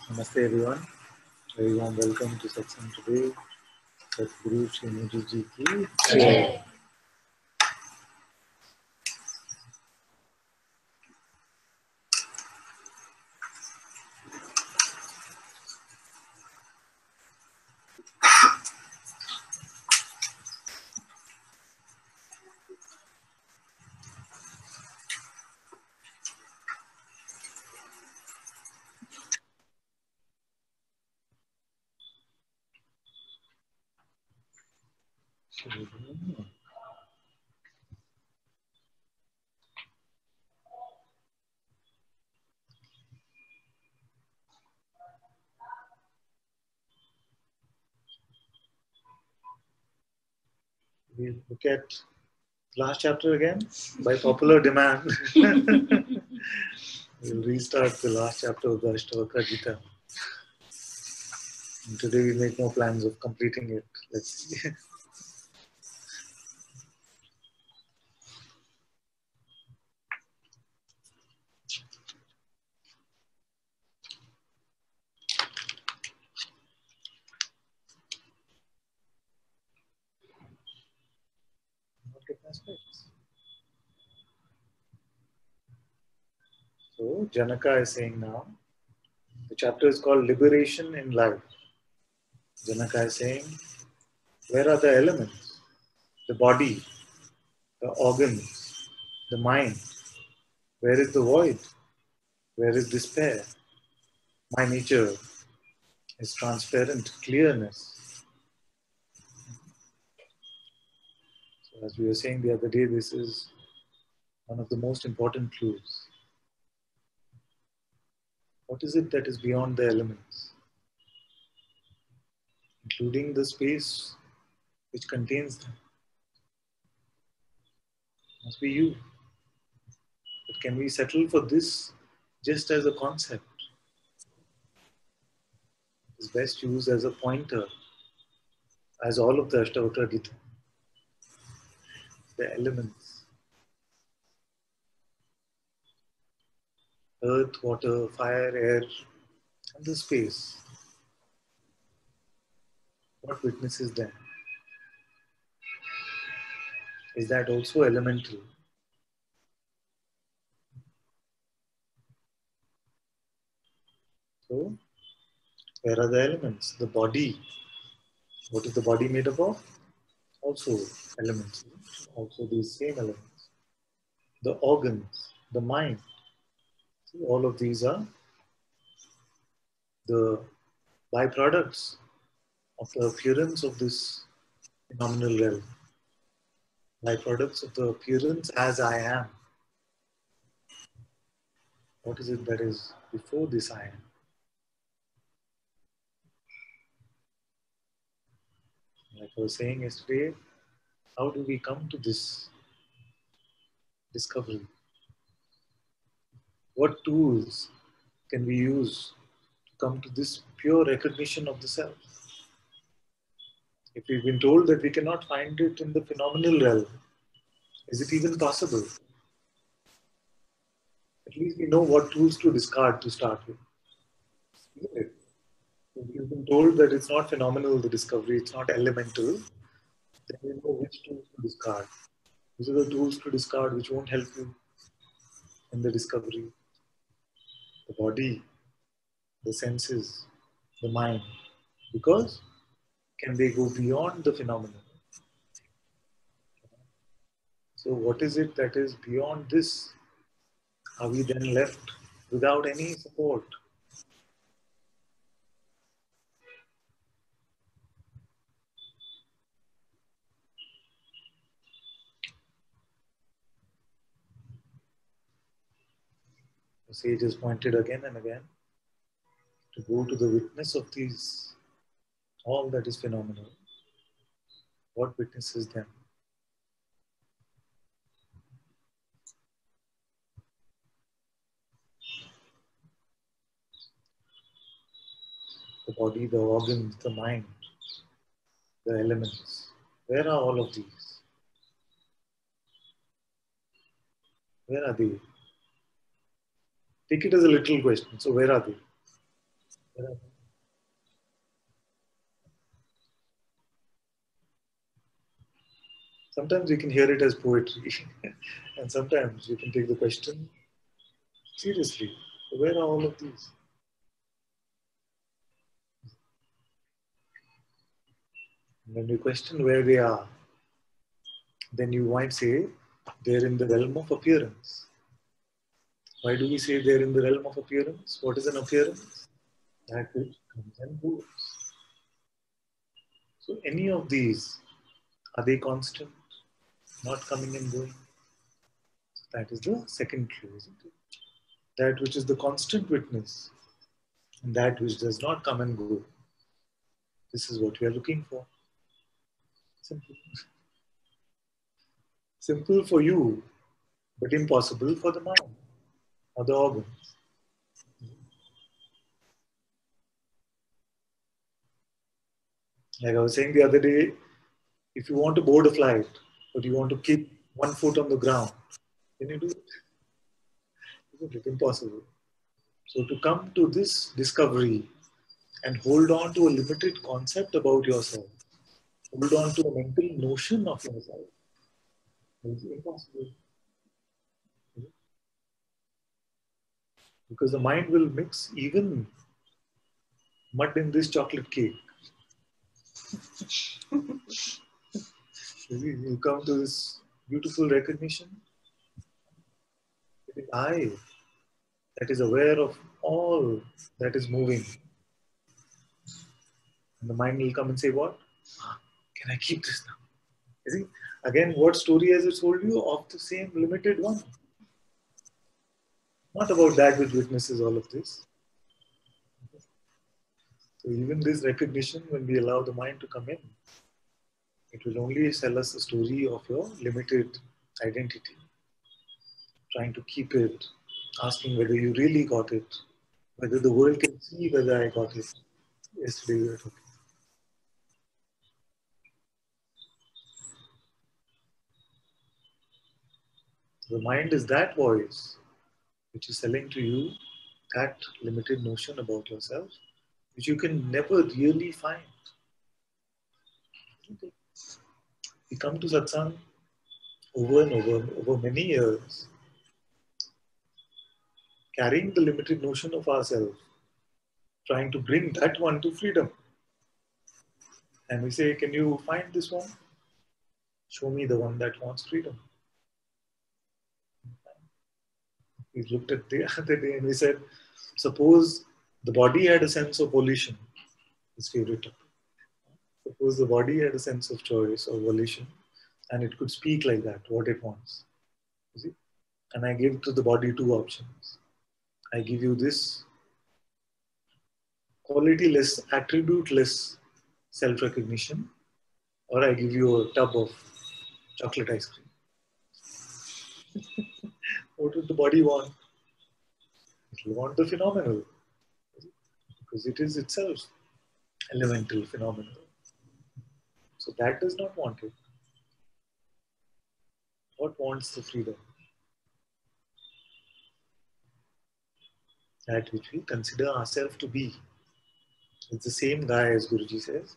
Namaste everyone. Very warm welcome to Satsang today. Sadhguru Shri Modi Ji ki Jai. We'll look at last chapter again by popular demand. We'll restart the last chapter of the Ashtavakra Gita. And today we make no plans of completing it. Let's see. So Janaka is saying now, the chapter is called Liberation in Life. Janaka is saying, where are the elements? The body, the organs, the mind. Where is the void? Where is despair? My nature is transparent clearness. So as we were saying the other day, this is one of the most important clues. What is it that is beyond the elements? Including the space which contains them. Must be you. But can we settle for this just as a concept? It's best used as a pointer, as all of the Ashtavakra Gita. The elements. Earth, water, fire, air, and the space. What witnesses them? Is that also elemental? So, where are the elements? The body. What is the body made up of? Also elements. Also these same elements. The organs, the mind. See, all of these are the byproducts of the appearance of this phenomenal realm. Byproducts of the appearance as I am. What is it that is before this I am? Like I was saying yesterday, how do we come to this discovery? What tools can we use to come to this pure recognition of the self? If we've been told that we cannot find it in the phenomenal realm, is it even possible? At least we know what tools to discard to start with. Isn't it? If we've been told that it's not phenomenal, the discovery, it's not elemental, then we know which tools to discard. These are the tools to discard which won't help you in the discovery. The body, the senses, the mind. Because can they go beyond the phenomenon? So what is it that is beyond this? Are we then left without any support? The sage is pointed again and again to go to the witness of these, all that is phenomenal. What witnesses them? The body, the organs, the mind, the elements. Where are all of these? Where are they? Take it as a little question. So where are they? Sometimes you can hear it as poetry, and sometimes you can take the question seriously. Where are all of these? When you question where they are, then you might say they're in the realm of appearance. Why do we say they're in the realm of appearance? What is an appearance? That which comes and goes. So any of these, are they constant? Not coming and going? That is the second clue, isn't it? That which is the constant witness, and that which does not come and go. This is what we are looking for. Simple. Simple for you, but impossible for the mind or the organs. Like I was saying the other day, if you want to board a flight, but you want to keep one foot on the ground, can you do it? Isn't it impossible? So to come to this discovery and hold on to a limited concept about yourself, hold on to a mental notion of yourself, is impossible. Because the mind will mix even mud in this chocolate cake. You come to this beautiful recognition. It is I that is aware of all that is moving. And the mind will come and say, what? Can I keep this now? You see, again, what story has it told you of the same limited one? Not about that which witnesses all of this. So even this recognition, when we allow the mind to come in, it will only tell us the story of your limited identity. Trying to keep it, asking whether you really got it, whether the world can see whether I got it. Yesterday we were talking. The mind is that voice which is telling to you that limited notion about yourself, which you can never really find. We come to Satsang over and over many years, carrying the limited notion of ourselves, trying to bring that one to freedom. And we say, can you find this one? Show me the one that wants freedom. We looked at the other day and we said, suppose the body had a sense of volition, his favorite topic. Suppose the body had a sense of choice or volition, and it could speak like that, what it wants. You see? And I give to the body two options. I give you this quality-less, attribute-less self-recognition, or I give you a tub of chocolate ice cream. What would the body want? It will want the phenomenal, because it is itself elemental, phenomenal. So that does not want it. What wants the freedom? That which we consider ourselves to be. It's the same guy, as Guruji says,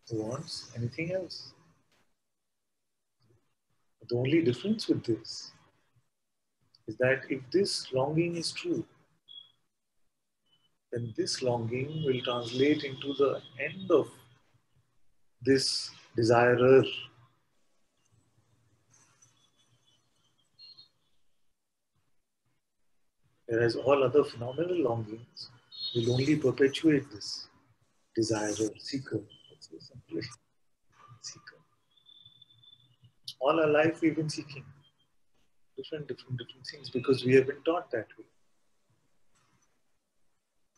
who wants anything else. But the only difference with this is that if this longing is true, then this longing will translate into the end of this desirer. Whereas all other phenomenal longings will only perpetuate this desirer, seeker. Let's say simply, seeker. All our life we've been seeking different things because we have been taught that way.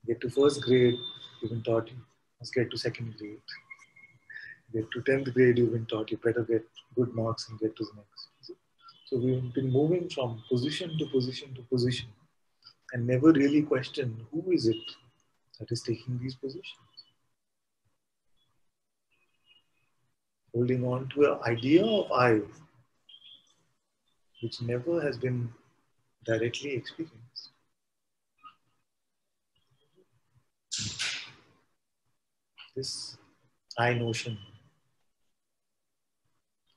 Get to first grade, you've been taught you must get to second grade. Get to 10th grade, you've been taught you better get good marks and get to the next. So we've been moving from position to position to position and never really questioned who is it that is taking these positions. Holding on to an idea of I, which never has been directly experienced. This I notion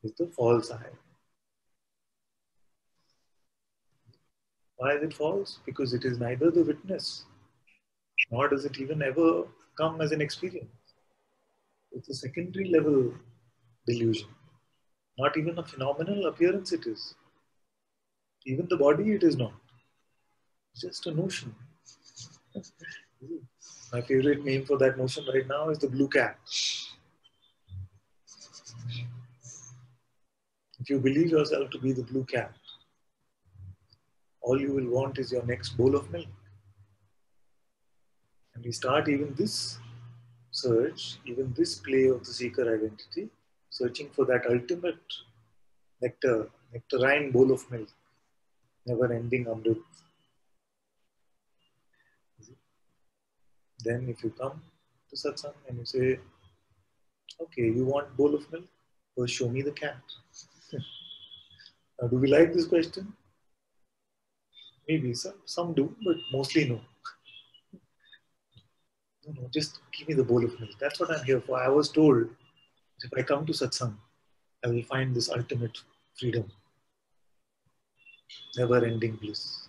is the false I. Why is it false? Because it is neither the witness, nor does it even ever come as an experience. It's a secondary level delusion. Not even a phenomenal appearance it is. Even the body it is not. It's just a notion. My favorite name for that notion right now is the blue cat. If you believe yourself to be the blue cat, all you will want is your next bowl of milk. And we start even this search, even this play of the seeker identity, searching for that ultimate nectarine bowl of milk, never ending amrit. Then if you come to satsang and you say, okay, you want bowl of milk? First show me the cat. Now, do we like this question? Maybe some do, but mostly no. No, just give me the bowl of milk. That's what I'm here for. I was told if I come to satsang, I will find this ultimate freedom, never-ending bliss.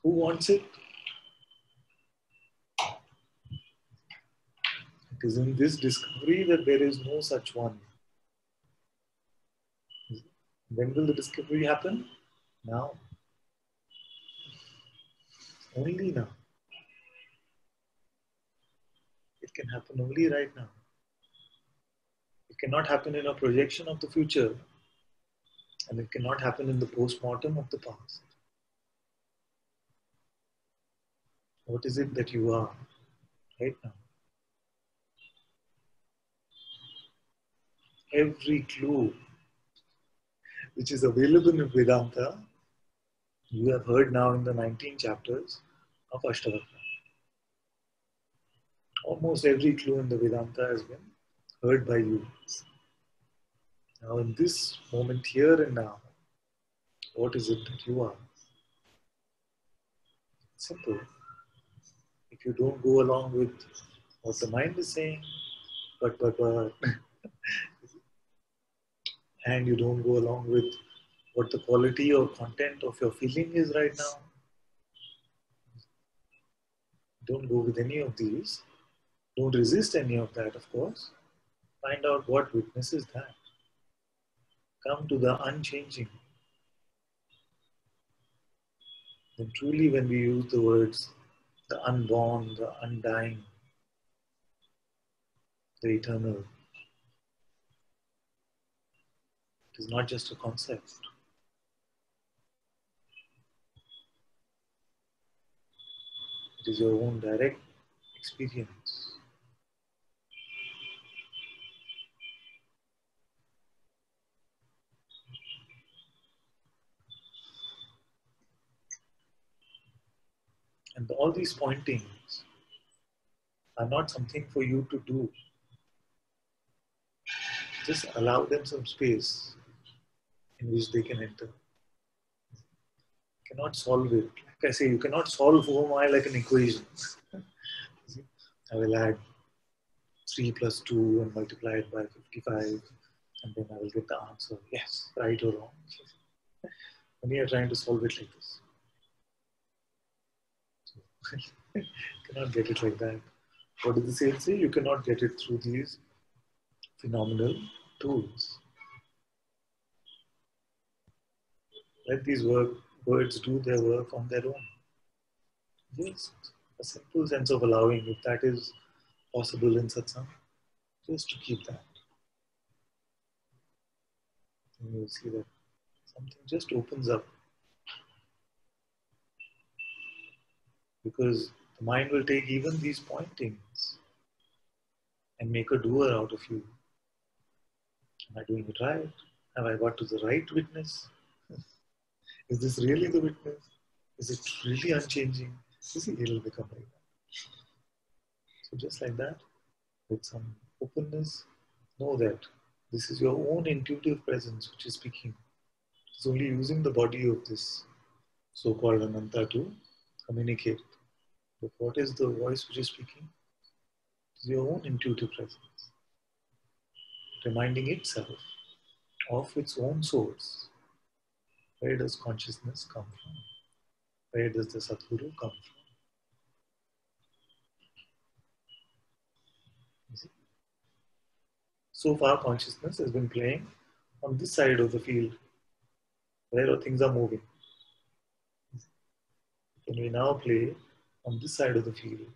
Who wants it? It is in this discovery that there is no such one. When will the discovery happen? Now. Only now. It can happen only right now. It cannot happen in a projection of the future, and it cannot happen in the post-mortem of the past. What is it that you are right now? Every clue which is available in Vedanta, you have heard now in the 19 chapters of Ashtavakra. Almost every clue in the Vedanta has been heard by you. Now in this moment, here and now, what is it that you are? Simple. If you don't go along with what the mind is saying, but, and you don't go along with what the quality or content of your feeling is right now, don't go with any of these. Don't resist any of that, of course. Find out what witnesses that. Come to the unchanging. Then truly when we use the words the unborn, the undying, the eternal, it is not just a concept. It is your own direct experience. And all these pointings are not something for you to do. Just allow them some space in which they can enter. You cannot solve it. Like I say, you cannot solve OMI like an equation. I will add 3 plus 2 and multiply it by 55 and then I will get the answer. Yes, right or wrong. When you are trying to solve it like this. You cannot get it like that. What did the sage say? You cannot get it through these phenomenal tools. Let these words do their work on their own. Just a simple sense of allowing, if that is possible in satsang, just to keep that. And you'll see that something just opens up. Because the mind will take even these pointings and make a doer out of you. Am I doing it right? Have I got to the right witness? Is this really the witness? Is it really unchanging? You see, it'll become like that. So just like that, with some openness, know that this is your own intuitive presence which is speaking. It's only using the body of this so-called Ananta to communicate. But what is the voice which is speaking? is your own intuitive presence, reminding itself of its own source. Where does consciousness come from? Where does the Sadguru come from? You see? So far, consciousness has been playing on this side of the field, where things are moving. Can we now play on this side of the field,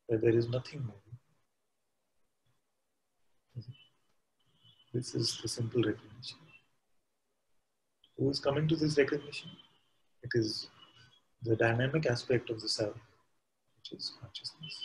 where there is nothing moving? This is the simple recognition. Who is coming to this recognition? It is the dynamic aspect of the self, which is consciousness.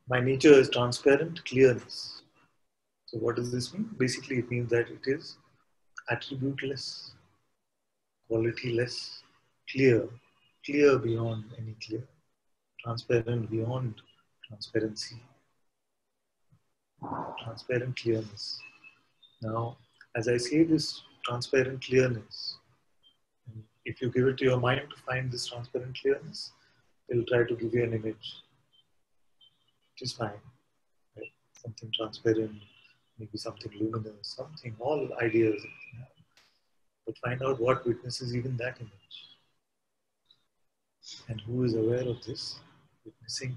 My nature is transparent clearness. So what does this mean? Basically, it means that it is attributeless, qualityless, clear, clear beyond any clear, transparent beyond transparency, transparent clearness. Now, as I say this transparent clearness, if you give it to your mind to find this transparent clearness, it will try to give you an image, which is fine. Right? Something transparent, maybe something luminous, something, all ideas. But find out what witnesses even that image. And who is aware of this witnessing?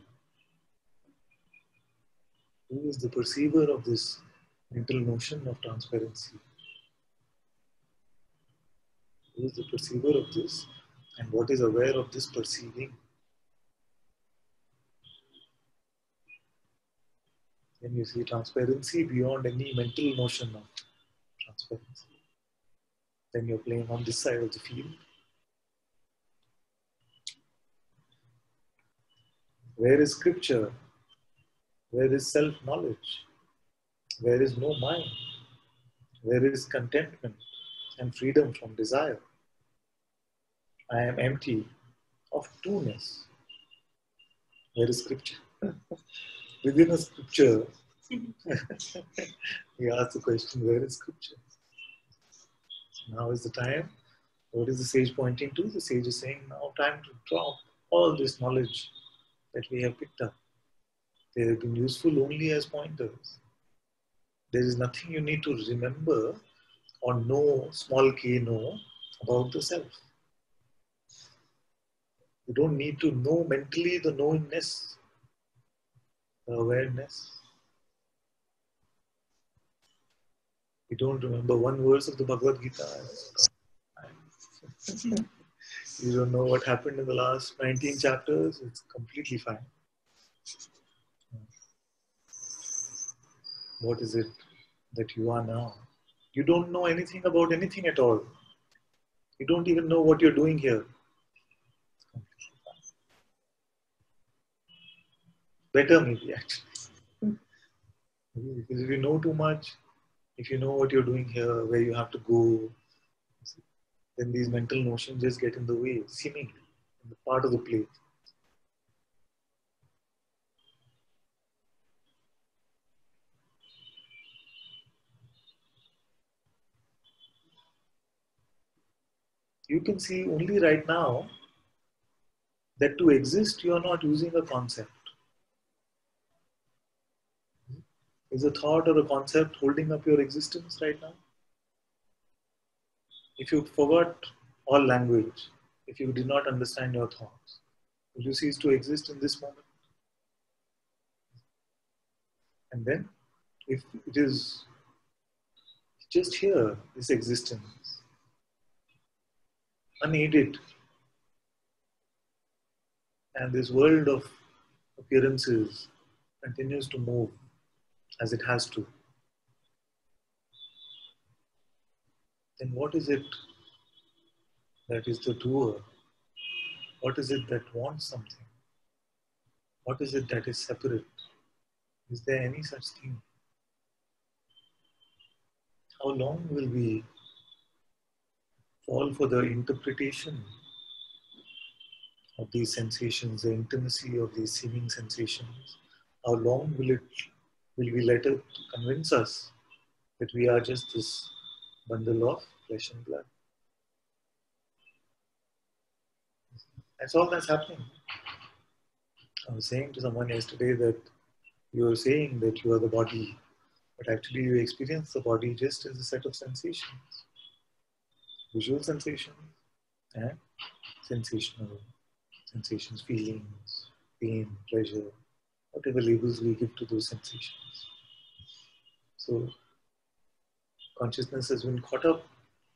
Who is the perceiver of this mental notion of transparency? Who is the perceiver of this? And what is aware of this perceiving? Then you see transparency beyond any mental notion of transparency. Then you're playing on this side of the field. Where is scripture? Where is self-knowledge? Where is no mind? Where is contentment and freedom from desire? I am empty of two-ness. Where is scripture? Within a scripture, we ask the question, where is scripture? So now is the time. What is the sage pointing to? The sage is saying, now time to drop all this knowledge that we have picked up. They have been useful only as pointers. There is nothing you need to remember or know, small k know, about the self. You don't need to know mentally the knowingness, the awareness. You don't remember one verse of the Bhagavad Gita. You don't know what happened in the last 19 chapters. It's completely fine. What is it that you are now? You don't know anything about anything at all. You don't even know what you're doing here. It's completely fine. Better maybe actually. Because if you know too much, if you know what you're doing here, where you have to go, then these mental notions just get in the way, seemingly, in the part of the plate. You can see only right now that to exist, you are not using a concept. Is a thought or a concept holding up your existence right now? If you forgot all language, if you did not understand your thoughts, will you cease to exist in this moment? And then, if it is just here, this existence, unaided, and this world of appearances continues to move as it has to, then what is it that is the doer? What is it that wants something? What is it that is separate? Is there any such thing? How long will we fall for the interpretation of these sensations, the intimacy of these seeming sensations? How long will Will we let it convince us that we are just this bundle of flesh and blood? That's all that's happening. I was saying to someone yesterday that you are saying that you are the body, but actually you experience the body just as a set of sensations, visual sensations and sensational sensations, feelings, pain, pleasure, whatever labels we give to those sensations. So consciousness has been caught up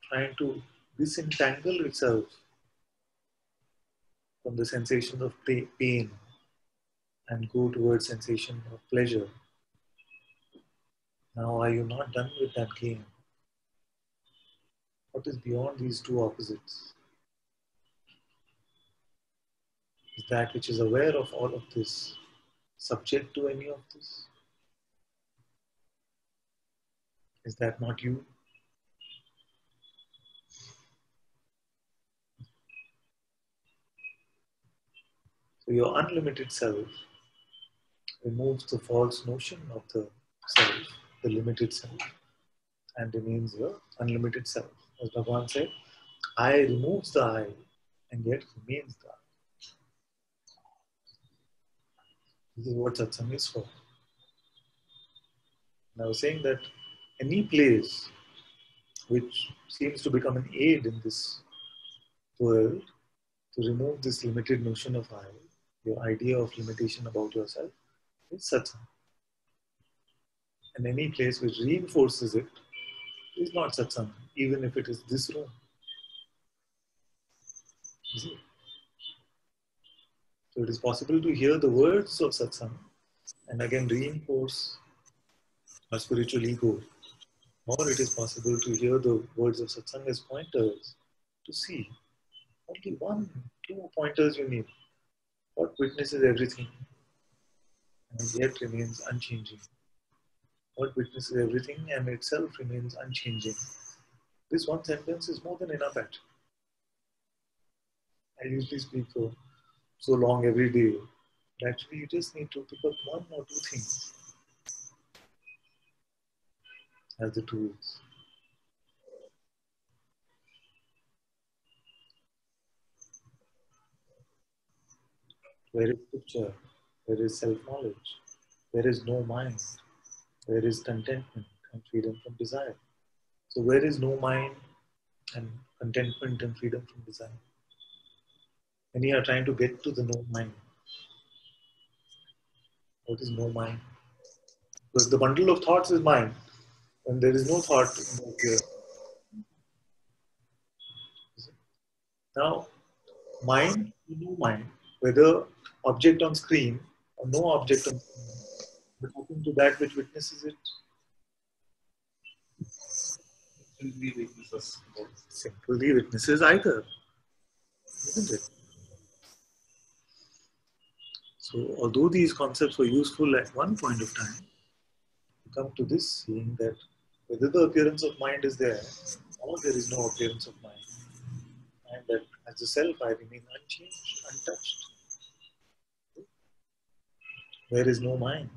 trying to disentangle itself from the sensation of pain and go towards sensation of pleasure. Now, are you not done with that game? What is beyond these two opposites? Is that which is aware of all of this subject to any of this? Is that not you? So your unlimited self removes the false notion of the self, the limited self, and remains your unlimited self. As Bhagavan said, I removes the I and yet remains the I. This is what satsang is for. And I was saying that any place which seems to become an aid in this world to remove this limited notion of I, your idea of limitation about yourself, is satsang. And any place which reinforces it is not satsang, even if it is this room. You see? So it is possible to hear the words of satsang and again reinforce our spiritual ego. Or it is possible to hear the words of satsang as pointers to see. Only one, two pointers you need. What witnesses everything and yet remains unchanging. What witnesses everything and itself remains unchanging. This one sentence is more than enough actually. I usually speak for so long every day. But actually you just need to pick up one or two things as the tools. Where is scripture? Where is self-knowledge? There is no mind. There is contentment and freedom from desire. So where is no mind and contentment and freedom from desire? When you are trying to get to the no mind, what is no mind? Because the bundle of thoughts is mind, and there is no thought here. Now, mind, no mind, whether object on screen or no object on screen, but open to that which witnesses it, simply witnesses either, isn't it? So, although these concepts were useful at one point of time, you come to this seeing that whether the appearance of mind is there or there is no appearance of mind, and that as a self I remain unchanged, untouched. There is no mind.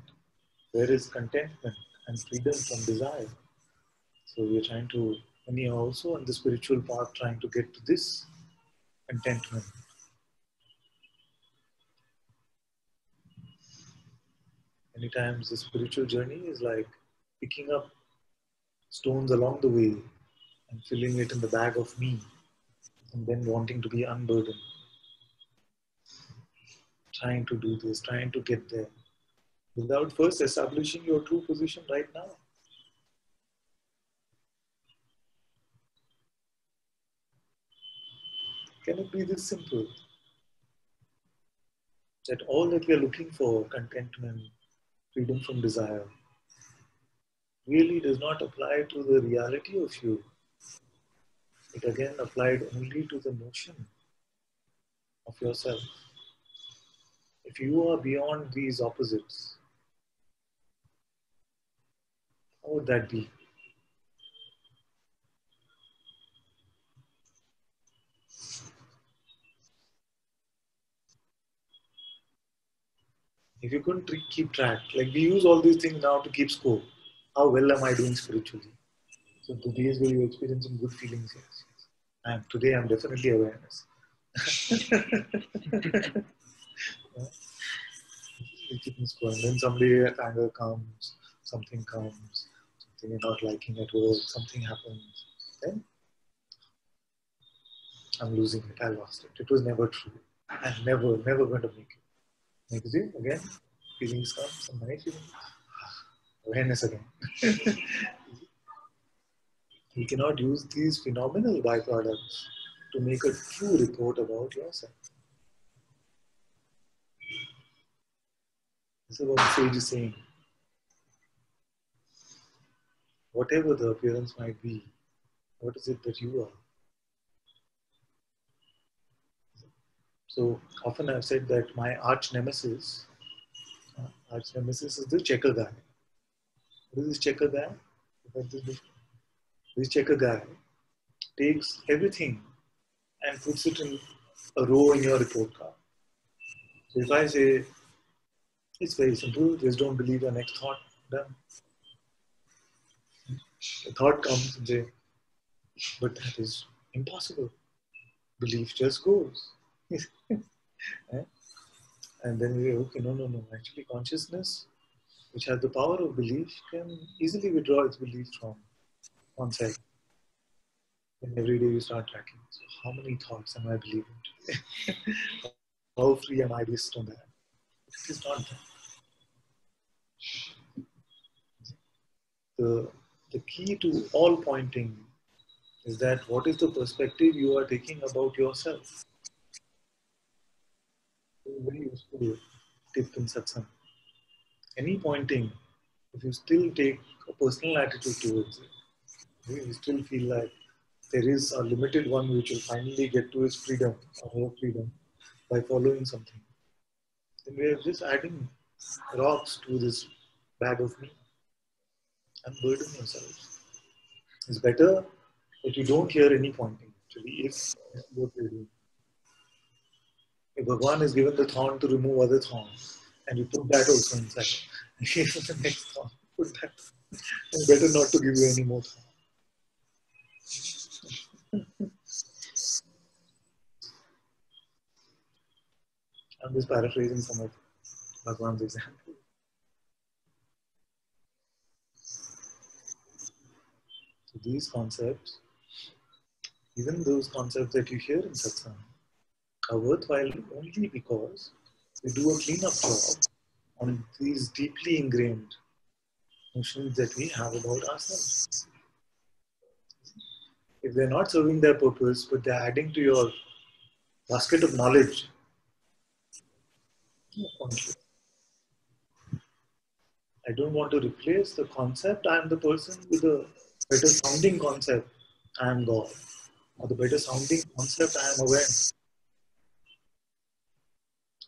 There is contentment and freedom from desire. So we are trying to, and you are also on the spiritual path trying to get to this contentment. Many times the spiritual journey is like picking up stones along the way and filling it in the bag of me and then wanting to be unburdened. Trying to do this, trying to get there without first establishing your true position right now. Can it be this simple? That all that we are looking for, contentment, freedom from desire, really does not apply to the reality of you. It again applied only to the notion of yourself. If you are beyond these opposites, how would that be? If you couldn't keep track, like we use all these things now to keep score. How well am I doing spiritually? So the days where you're experiencing good feelings, yes. And today I'm definitely awareness. You keep score. And then someday anger comes, something comes, something you're not liking at work, something happens. Then I'm losing it. I lost it. It was never true. I'm never going to make it. Next day, again, feelings come, some nice feelings. Awareness again. You cannot use these phenomenal byproducts to make a true report about yourself. This is what the sage is saying. Whatever the appearance might be, what is it that you are? So often I've said that my arch nemesis is the checker guy. What is this checker guy? This checker guy takes everything and puts it in a row in your report card. So if I say, it's very simple, just don't believe your next thought, done. The thought comes and say, but that is impossible. Belief just goes. And then we say, okay, no. Actually, consciousness, which has the power of belief, can easily withdraw its belief from one side. And every day you start tracking. So how many thoughts am I believing today? How free am I based on that? It is not that. The key to all pointing is that what is the perspective you are taking about yourself? Very useful tip in Satsang. Any pointing, if you still take a personal attitude towards it, you still feel like there is a limited one which will finally get to his freedom or her freedom by following something. Then we are just adding rocks to this bag of me and burden yourself. It's better that you don't hear any pointing actually if what you're doing. If Bhagwan is given the thorn to remove other thorns, and you put that also inside, the next thorn, put that. It's better not to give you any more thorn. I'm just paraphrasing some of Bhagwan's example. So these concepts, even those concepts that you hear in Satsang, are worthwhile only because we do a cleanup job on these deeply ingrained notions that we have about ourselves. If they're not serving their purpose, but they're adding to your basket of knowledge, I don't want to replace the concept I am the person with a better sounding concept I am God, or the better sounding concept I am aware.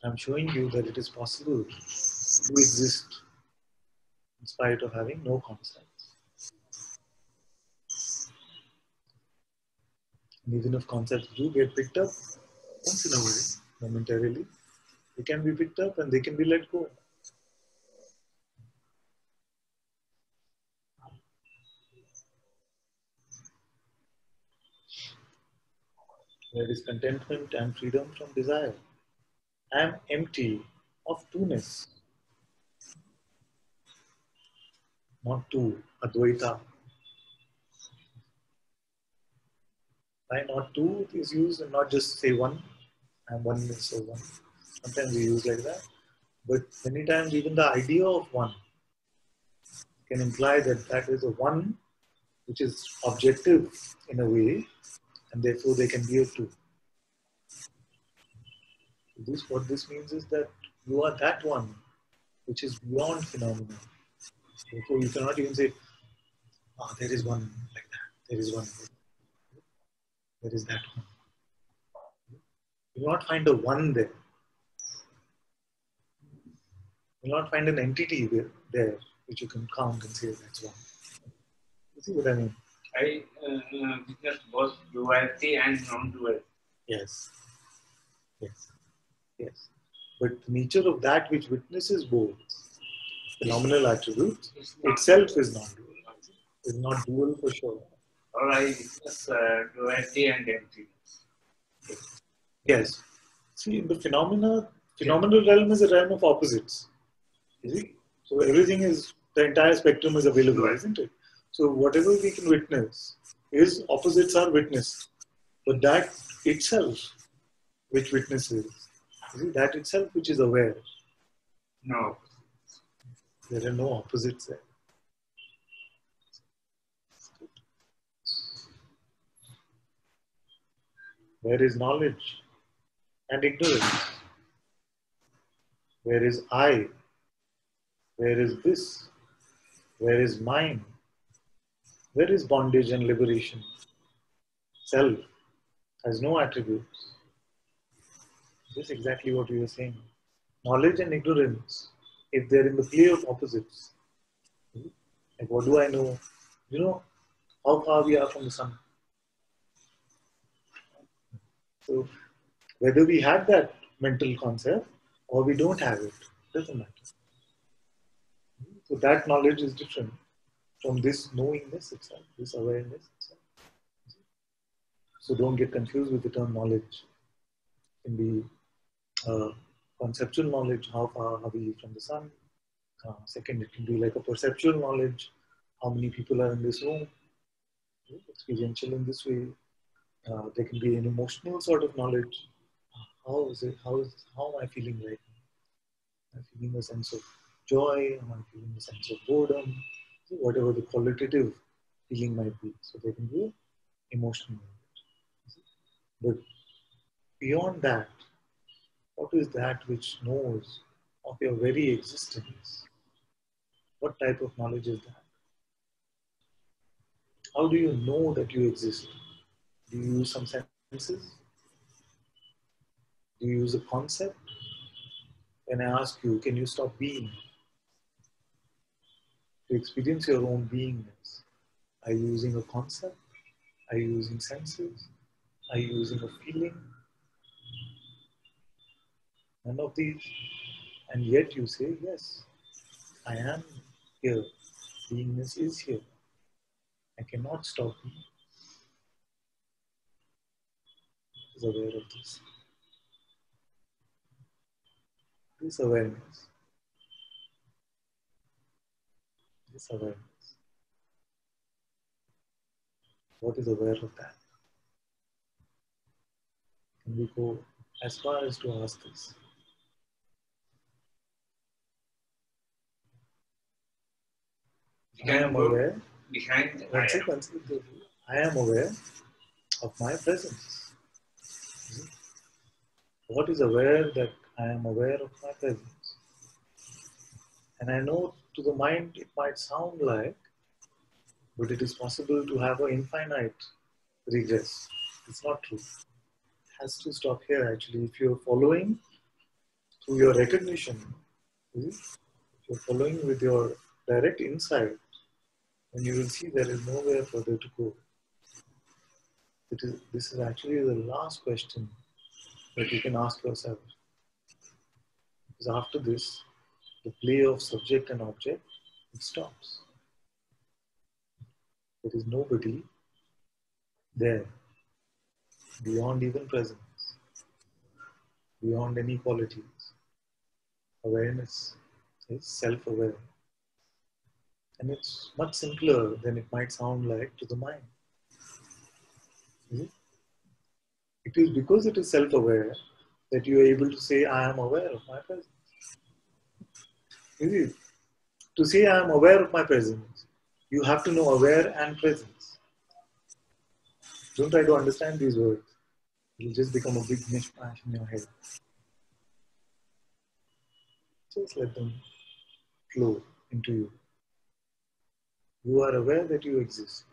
I'm showing you that it is possible to exist in spite of having no concepts. And even if concepts do get picked up once in a while, momentarily, they can be picked up and they can be let go. There is contentment and freedom from desire. I am empty of two-ness, not two, Advaita. Why not two is used and not just say one, and one is so one. Sometimes we use like that. But many times even the idea of one can imply that that is a one which is objective in a way, and therefore there can be a two. What this means is that you are that one which is beyond phenomena. Therefore you cannot even say, there is one like that. There is one. There is that one. You will not find a one there. You will not find an entity there which you can count and say that's one. You see what I mean? I witnessed both duality and non-duality. Yes. Yes. Yes. But the nature of that which witnesses both phenomenal attributes itself is non-dual. It's not dual for sure. Or I witness duality and emptiness. Yes. See, in the phenomenal realm is a realm of opposites. You see? So everything is, the entire spectrum is available, Right. isn't it? So whatever we can witness is opposites are witnessed. But that itself, which witnesses, you see, that itself which is aware, No. there are no opposites there. Where is knowledge and ignorance? Where is I? Where is this? Where is mine? Where is bondage and liberation? Self has no attributes. This is exactly what we were saying. Knowledge and ignorance, if they're in the play of opposites, like what do I know? You know how far we are from the sun. So whether we had that mental concept or we don't have it, doesn't matter. So that knowledge is different from this knowingness itself, this awareness itself. So don't get confused with the term knowledge. In the conceptual knowledge, how far are we from the sun? Second, it can be like a perceptual knowledge, how many people are in this room, experiential in this way. There can be an emotional sort of knowledge. How is it? How am I feeling right now? Am I feeling a sense of joy? Am I feeling a sense of boredom? So whatever the qualitative feeling might be. So there can be emotional knowledge. But beyond that, what is that which knows of your very existence? What type of knowledge is that? How do you know that you exist? Do you use some senses? Do you use a concept? When I ask you, can you stop being to experience your own beingness? Are you using a concept? Are you using senses? Are you using a feeling? None of these. And yet you say, yes, I am here. Beingness is here. I cannot stop being. Is aware of this. This awareness. This awareness. What is aware of that? Can we go as far as to ask this? I am aware. Behind I am aware of my presence. What is aware that I am aware of my presence? And I know to the mind it might sound like, but it is possible to have an infinite regress. It's not true. It has to stop here actually. If you're following through your recognition, if you're following with your direct insight, then you will see there is nowhere further to go. This is actually the last question that you can ask yourself. Because after this, the play of subject and object, it stops. There is nobody there beyond even presence, beyond any qualities. Awareness is self-aware. And it's much simpler than it might sound like to the mind. It is because it is self-aware that you are able to say, I am aware of my presence. To say I am aware of my presence, you have to know aware and presence. Don't try to understand these words. It will just become a big mishmash in your head. Just let them flow into you. You are aware that you exist.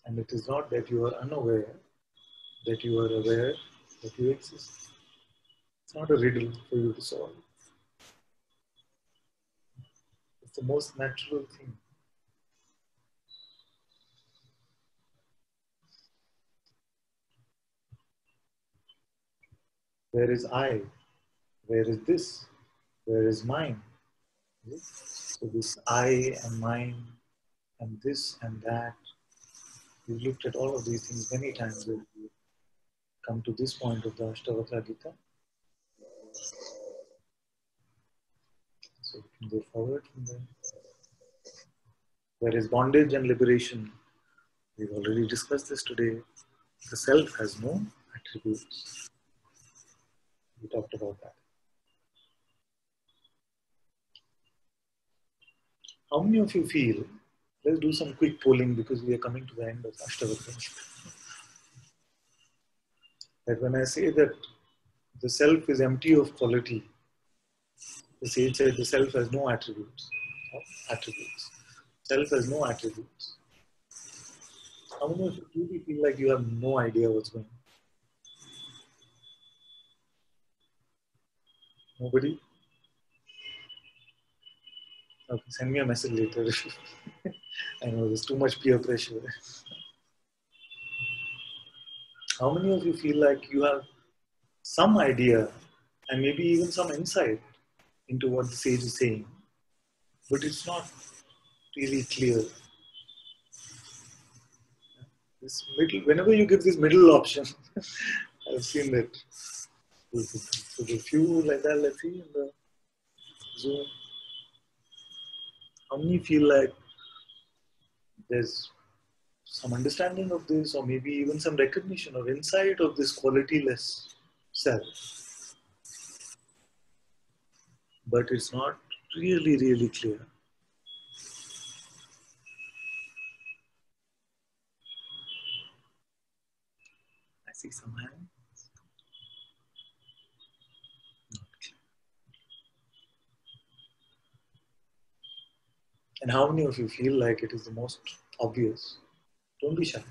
And it is not that you are unaware that you are aware that you exist. It's not a riddle for you to solve. It's the most natural thing. Where is I? Where is this? Where is mine? So this I and mine and this and that. We've looked at all of these things many times when we come to this point of the Ashtavakra Gita. So we can go forward from there. Where is bondage and liberation? We've already discussed this today. The self has no attributes. We talked about that. How many of you feel, let's do some quick polling because we are coming to the end of Ashtavakra, that when I say that the self is empty of quality, the sage said the self has no attributes. Attributes. Self has no attributes. How many of you truly feel like you have no idea what's going on? Nobody? Okay, send me a message later. I know there's too much peer pressure. How many of you feel like you have some idea and maybe even some insight into what the sage is saying, but it's not really clear? This middle, whenever you give this middle option, I've seen that. So the few like that, let's see in the Zoom. How many feel like there's some understanding of this, or maybe even some recognition or insight of this qualityless self, but it's not really, really clear? I see some hands. And how many of you feel like it is the most obvious? Don't be shy.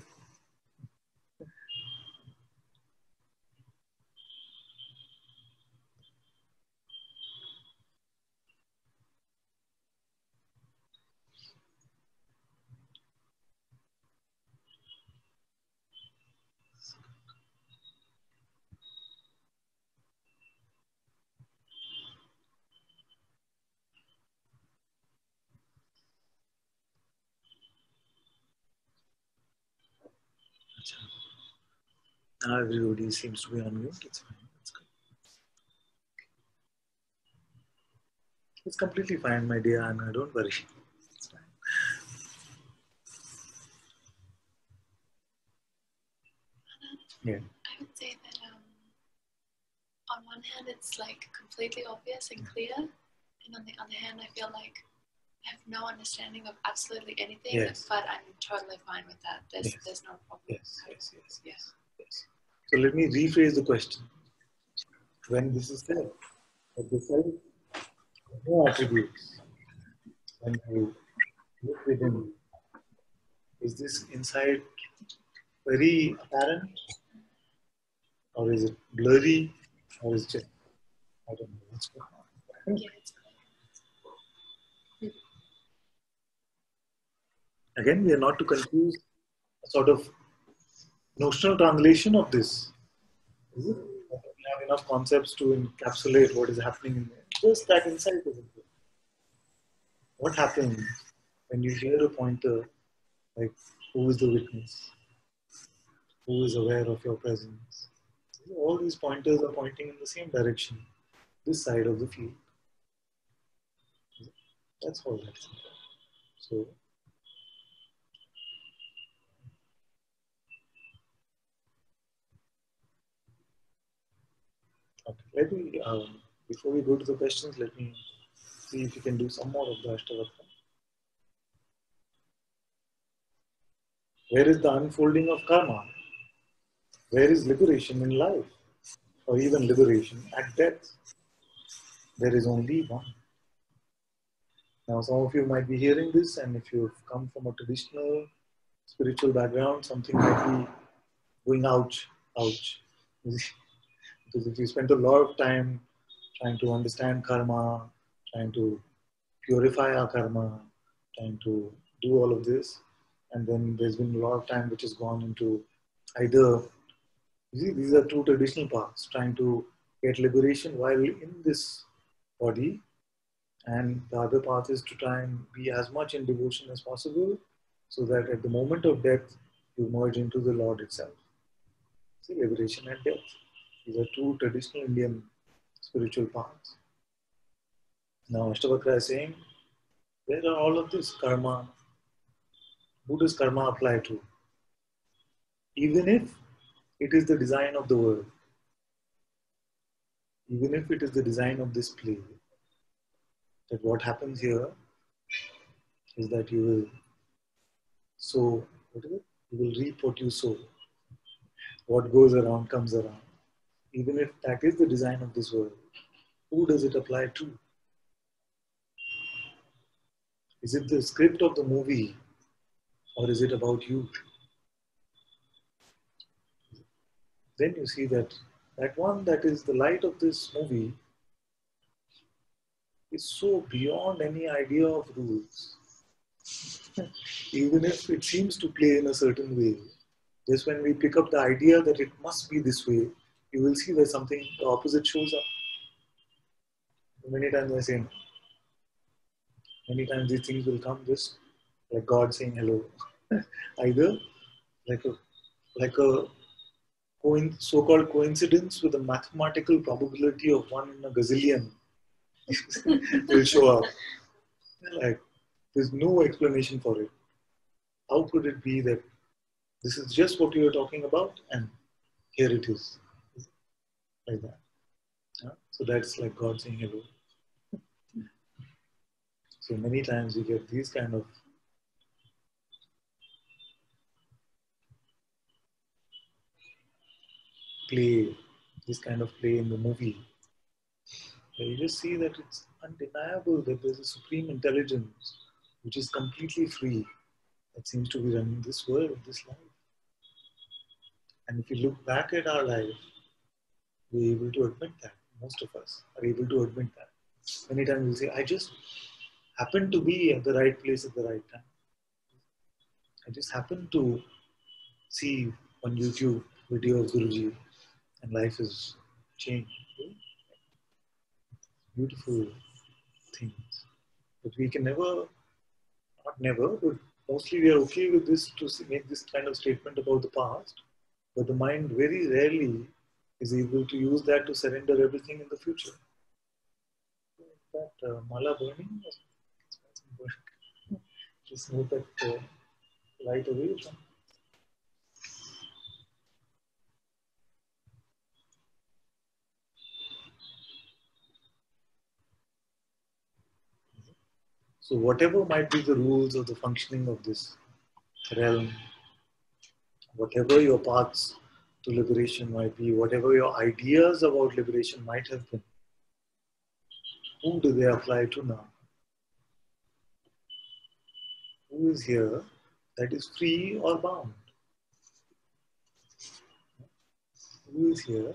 Now everybody seems to be on mute. It's fine. It's good. It's completely fine, my dear Anna. Don't worry. It's fine. Yeah. I would say that on one hand it's like completely obvious and clear, and on the other hand I feel like I have no understanding of absolutely anything, Yes. but I'm totally fine with that. There's no problem. Yes. So let me rephrase the question. When this is said, that the self has no attributes, when you look within, is this insight very apparent, or is it blurry, or is it just, I don't know what's going on? Yeah, it's clear. Again, we are not to confuse a sort of notional translation of this. Is it? That we have enough concepts to encapsulate what is happening in there. Just that insight is important. What happens when you hear a pointer like, who is the witness? Who is aware of your presence? All these pointers are pointing in the same direction, this side of the field. That's all that is. So, okay, let me, before we go to the questions, let me see if you can do some more of the Ashtavakra. Where is the unfolding of karma? Where is liberation in life? Or even liberation at death? There is only one. Now, some of you might be hearing this, and if you've come from a traditional spiritual background, something might be going, ouch, ouch. Because if you spend a lot of time trying to understand karma, trying to purify our karma, trying to do all of this, and then there's been a lot of time which has gone into either, you see, these are two traditional paths, trying to get liberation while in this body, and the other path is to try and be as much in devotion as possible, so that at the moment of death, you merge into the Lord itself. See, liberation and death. These are two traditional Indian spiritual paths. Now, Ashtavakra is saying, where are all of this karma? Who does karma apply to? Even if it is the design of the world, even if it is the design of this play, that what happens here is that you will sow, what is it? You will reap what you sow. What goes around comes around. Even if that is the design of this world, who does it apply to? Is it the script of the movie, or is it about you? Then you see that that one that is the light of this movie is so beyond any idea of rules. Even if it seems to play in a certain way, just when we pick up the idea that it must be this way, you will see that something the opposite shows up. Many times I say no. Many times these things will come just like God saying hello. Either like a so-called coincidence with a mathematical probability of 1 in a gazillion will show up. Like, there's no explanation for it. How could it be that this is just what you were talking about and here it is? Like that. So that's like God saying hello. So many times you get these kind of play, this kind of play in the movie. Where you just see that it's undeniable that there's a supreme intelligence which is completely free, that seems to be running this world, this life. And if you look back at our life, we're able to admit that. Most of us are able to admit that. Many times we say, I just happened to be at the right place at the right time. I just happened to see on YouTube video of Guruji and life is changed. Beautiful things. But we can never, not never, but mostly we are okay with this to make this kind of statement about the past. But the mind very rarely is able to use that to surrender everything in the future. That mala burning, just move that light away from. So whatever might be the rules of the functioning of this realm, whatever your paths to liberation might be, whatever your ideas about liberation might have been, who do they apply to now? Who is here that is free or bound? Who is here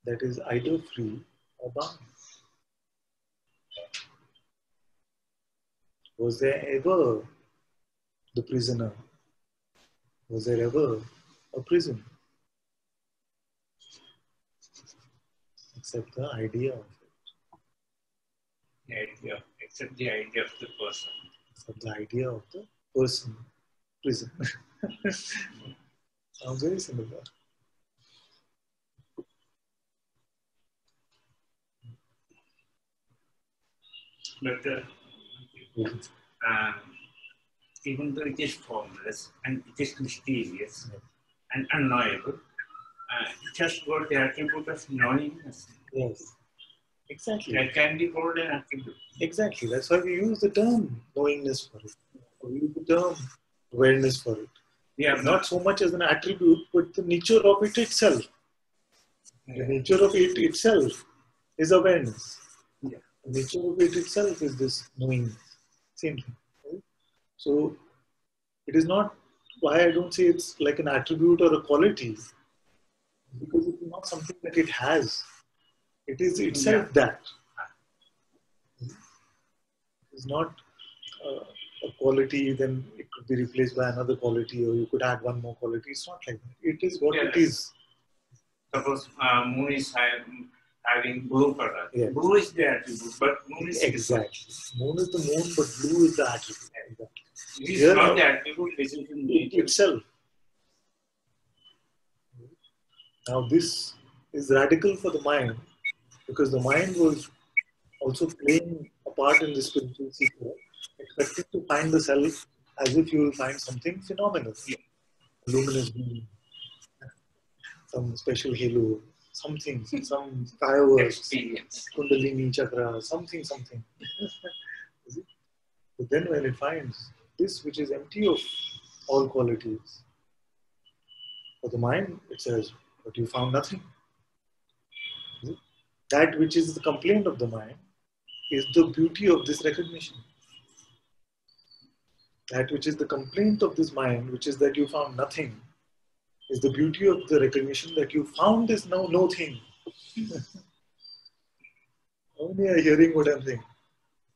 that is either free or bound? Was there ever the prisoner? Was there ever a prison? Except the idea of it. The idea, except the idea of the person. Except the idea of the person, prison. Sounds very similar. But even though it is formless and it is mysterious and unknowable, it has got the attribute of knowingness. Yes, exactly. That can be called an attribute. Exactly. That's why we use the term knowingness for it. We use the term awareness for it. Yeah, not so much as an attribute, but the nature of it itself. The nature of it itself is awareness. Yeah. The nature of it itself is this knowingness. Same thing. Right? So it is not why I don't say it's like an attribute or a quality, because it is not something that it has. It is itself that. It's not a quality, then it could be replaced by another quality, or you could add one more quality. It's not like that. It is what it is. Suppose movies having blue color. Yes. Blue is the attribute, but moon is Exactly. Moon is the moon, but blue is the attribute. Exactly. It is Here not now- the attribute, this is in nature. itself. Now this is radical for the mind because the mind was also playing a part in this spiritual seeker, expecting to find the self as if you will find something phenomenal. Luminous being, some special halo, something, some fireworks, Experience. Kundalini chakra, something. Is it? But then when it finds this which is empty of all qualities, for the mind, it says, but you found nothing. Is it? That which is the complaint of the mind is the beauty of this recognition. That which is the complaint of this mind, which is that you found nothing, is the beauty of the recognition that you found is now no thing. Only are hearing what I'm saying.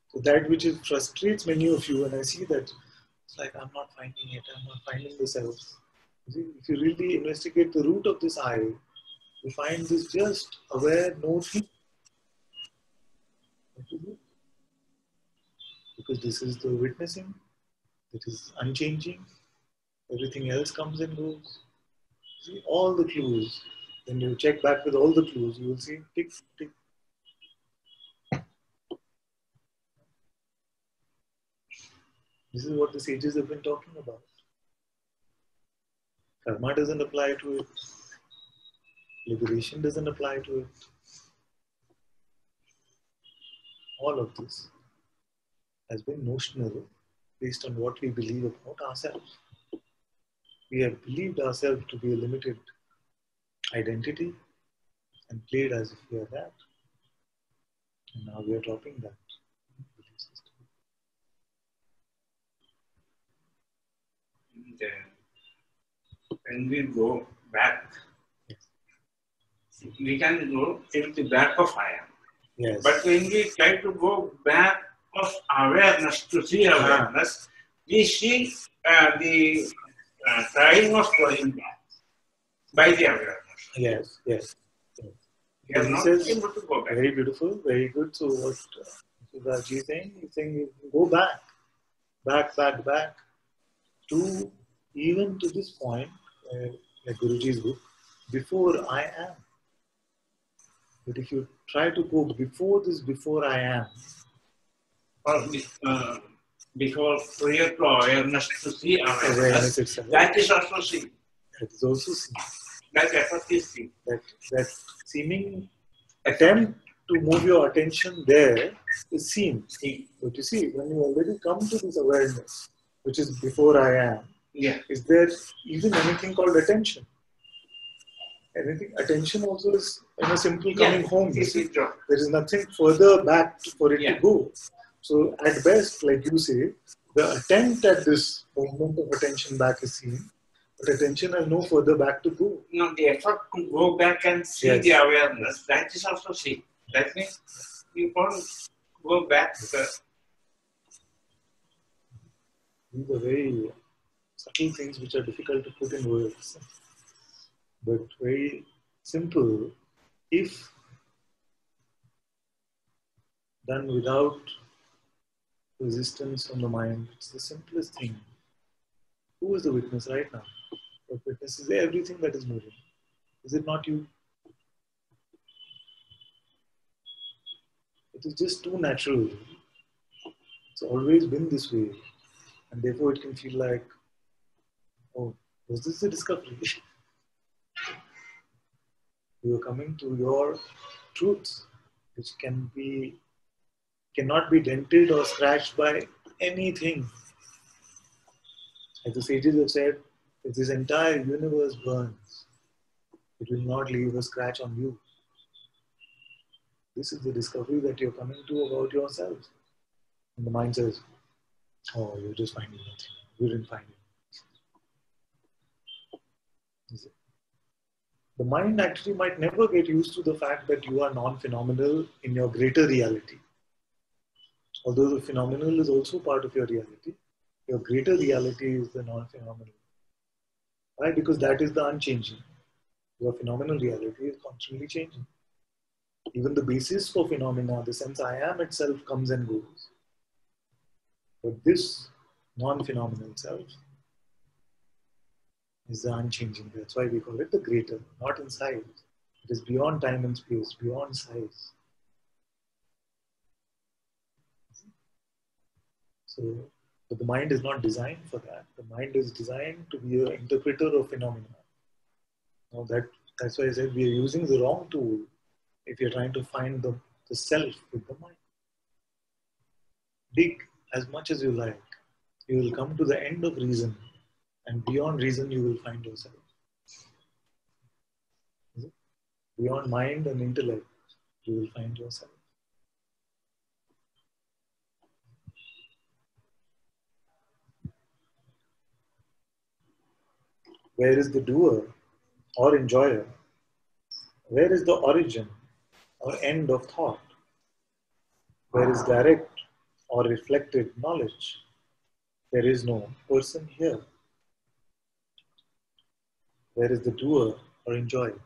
So that which is frustrates many of you, and I see that it's like I'm not finding it, I'm not finding the self. You see, if you really investigate the root of this I, you find this just aware, no thing. What is it? Because this is the witnessing, it is unchanging, everything else comes and goes. See, all the clues, when you check back with all the clues, you will see tick, tick. This is what the sages have been talking about. Karma doesn't apply to it. Liberation doesn't apply to it. All of this has been notional based on what we believe about ourselves. We have believed ourselves to be a limited identity and played as if we are that. And now we are dropping that belief system. And when we go back, Yes. we can go till the back of I am. Yes. But when we try to go back of awareness to see awareness, we see the trying of going back by the awareness. Yes, yes. We are He not says, able to go back. very beautiful, very good. So what Siddharji is saying? He's saying you go back to even to this point, like Guruji's book, before I am. But if you try to go before this, before I am, Or before prior to awareness to see awareness awareness, itself, that is also seen. that is also seen. That effort is seen. That seeming attempt to move your attention there is seen. But you see, when you already come to this awareness, which is before I am, Yeah. is there even anything called attention? Attention also is in a simple coming home. You see, there is nothing further back for it to go. So at best, like you say, the attempt at this movement of attention back is seen, but attention has no further back to go. No, the effort to go back and see the awareness, that is also seen. That means you can't go back. These are very subtle things which are difficult to put in words, but very simple if done without resistance from the mind. It's the simplest thing. Who is the witness right now? What witnesses everything that is moving? Is it not you? It is just too natural. It's always been this way. And therefore it can feel like, oh, was this a discovery? You are coming to your truth, which cannot be dented or scratched by anything. As the sages have said, if this entire universe burns, it will not leave a scratch on you. This is the discovery that you're coming to about yourself. And the mind says, oh, you're just finding nothing. You didn't find it. The mind actually might never get used to the fact that you are non-phenomenal in your greater reality. Although the phenomenal is also part of your reality, your greater reality is the non-phenomenal. Why? Because that is the unchanging. Your phenomenal reality is constantly changing. Even the basis for phenomena, the sense I am itself, comes and goes. But this non-phenomenal self is the unchanging. That's why we call it the greater, not in size. It is beyond time and space, beyond size. So, but the mind is not designed for that. The mind is designed to be an interpreter of phenomena. Now that's why I said we are using the wrong tool if you're trying to find the self with the mind. Dig as much as you like. You will come to the end of reason, and beyond reason you will find yourself. Beyond mind and intellect, you will find yourself. Where is the doer or enjoyer? Where is the origin or end of thought? Where is direct or reflected knowledge? There is no person here. Where is the doer or enjoyer?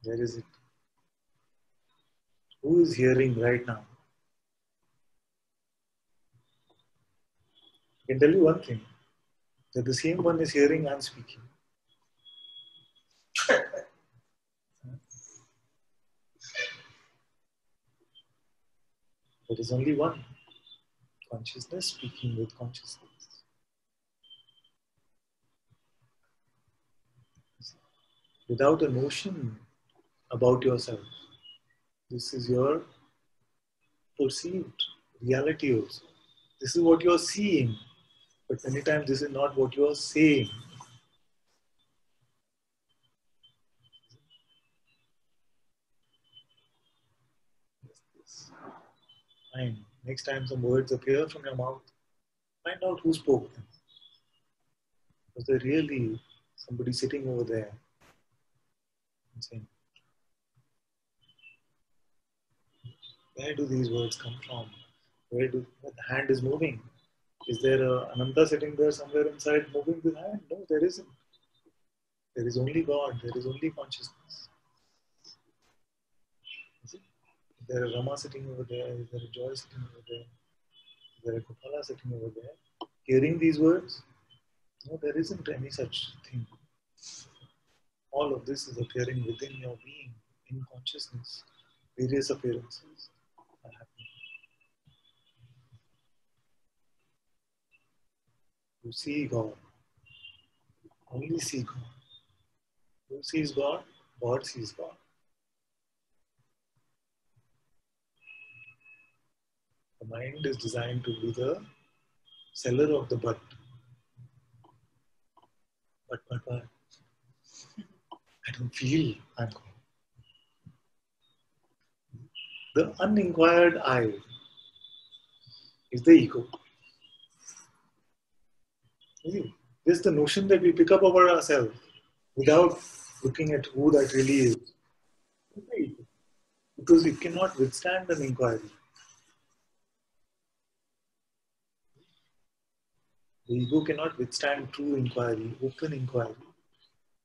Where is it? Who is hearing right now? I can tell you one thing, that the same one is hearing and speaking. There is only one. Consciousness speaking with consciousness. Without a notion about yourself. This is your perceived reality also. This is what you are seeing. But many times this is not what you are saying. Fine. Next time some words appear from your mouth, find out who spoke them. Was there really somebody sitting over there and saying, where do these words come from? The hand is moving? Is there a Ananta sitting there somewhere inside moving the hand? No, there isn't. There is only God. There is only consciousness. Is there a Rama sitting over there? Is there a Joy sitting over there? Is there a Gopala sitting over there? Hearing these words? No, there isn't any such thing. All of this is appearing within your being, in consciousness. Various appearances are happening. You see God. Only see God. Who sees God? God sees God. The mind is designed to be the seller of the but. But. I don't feel I'm God. The uninquired I is the ego. This is the notion that we pick up about ourselves without looking at who that really is. Because it cannot withstand an inquiry. The ego cannot withstand true inquiry, open inquiry.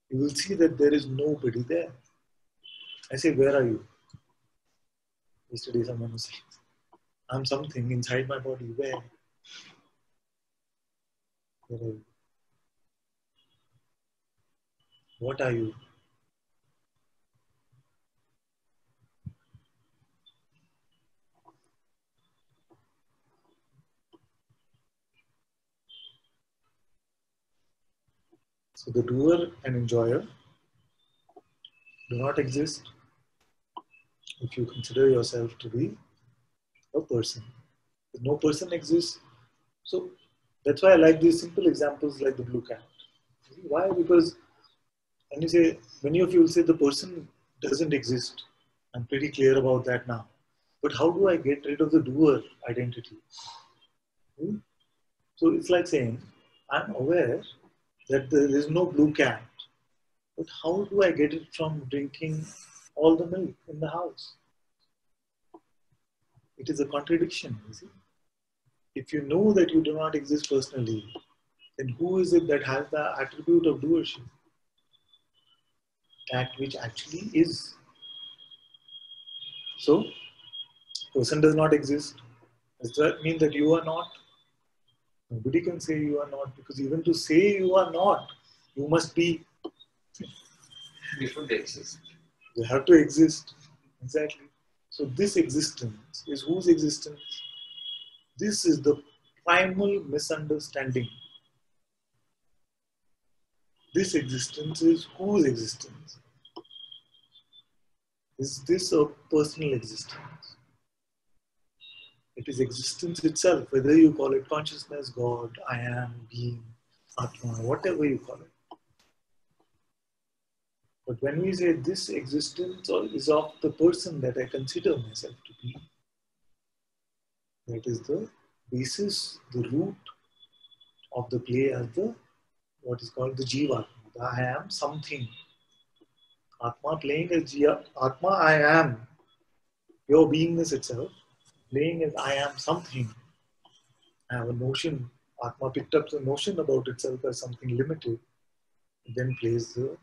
You will see that there is nobody there. I say, where are you? Yesterday someone was saying, I'm something inside my body. Where? Where are you? What are you? So the doer and enjoyer do not exist if you consider yourself to be a person. If no person exists, so that's why I like these simple examples like the blue cat. Why? Because when you say, many of you will say the person doesn't exist. I'm pretty clear about that now. But how do I get rid of the doer identity? So it's like saying, I'm aware that there is no blue cat. But how do I get it from drinking all the milk in the house? It is a contradiction, you see. If you know that you do not exist personally, then who is it that has the attribute of doership? that which actually is. So, person does not exist. Does that mean that you are not? Nobody can say you are not, because even to say you are not, you must be. Before they exist. You have to exist. Exactly. So this existence is whose existence? This is the primal misunderstanding. This existence is whose existence? Is this a personal existence? It is existence itself, whether you call it consciousness, God, I am, being, Atma, whatever you call it. But when we say this existence is of the person that I consider myself to be, that is the basis, the root of the play as the what is called the Jiva. I am something. Atma playing as Jiva. Atma, I am. Your beingness itself. Playing as I am something. I have a notion. Atma picked up the notion about itself as something limited. It then plays the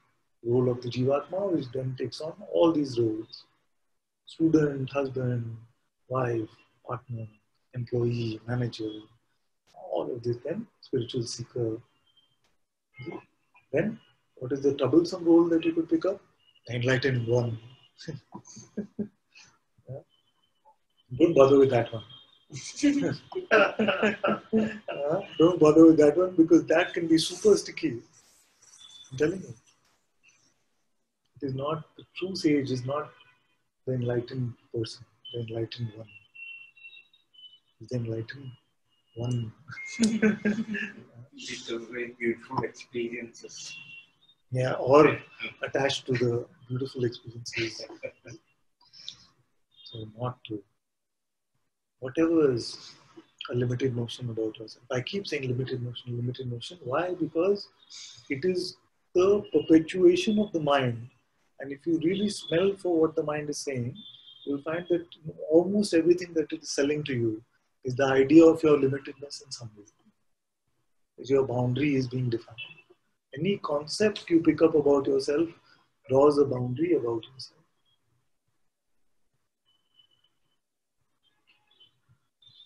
role of the Jivatma, which then takes on all these roles. Student, husband, wife, partner, employee, manager, all of this. Then spiritual seeker. Then what is the troublesome role that you could pick up? The enlightened one. Yeah. Don't bother with that one. Don't bother with that one, because that can be super sticky. I'm telling you. It is not, the true sage is not the enlightened person, the enlightened one. It's the enlightened one. These are very beautiful experiences. Yeah, or attached to the beautiful experiences. So not to whatever is a limited notion about yourself. I keep saying limited notion, limited notion. Why? Because it is the perpetuation of the mind. And if you really smell for what the mind is saying, you'll find that almost everything that it is selling to you is the idea of your limitedness in some way. Is your boundary is being defined. Any concept you pick up about yourself draws a boundary about yourself.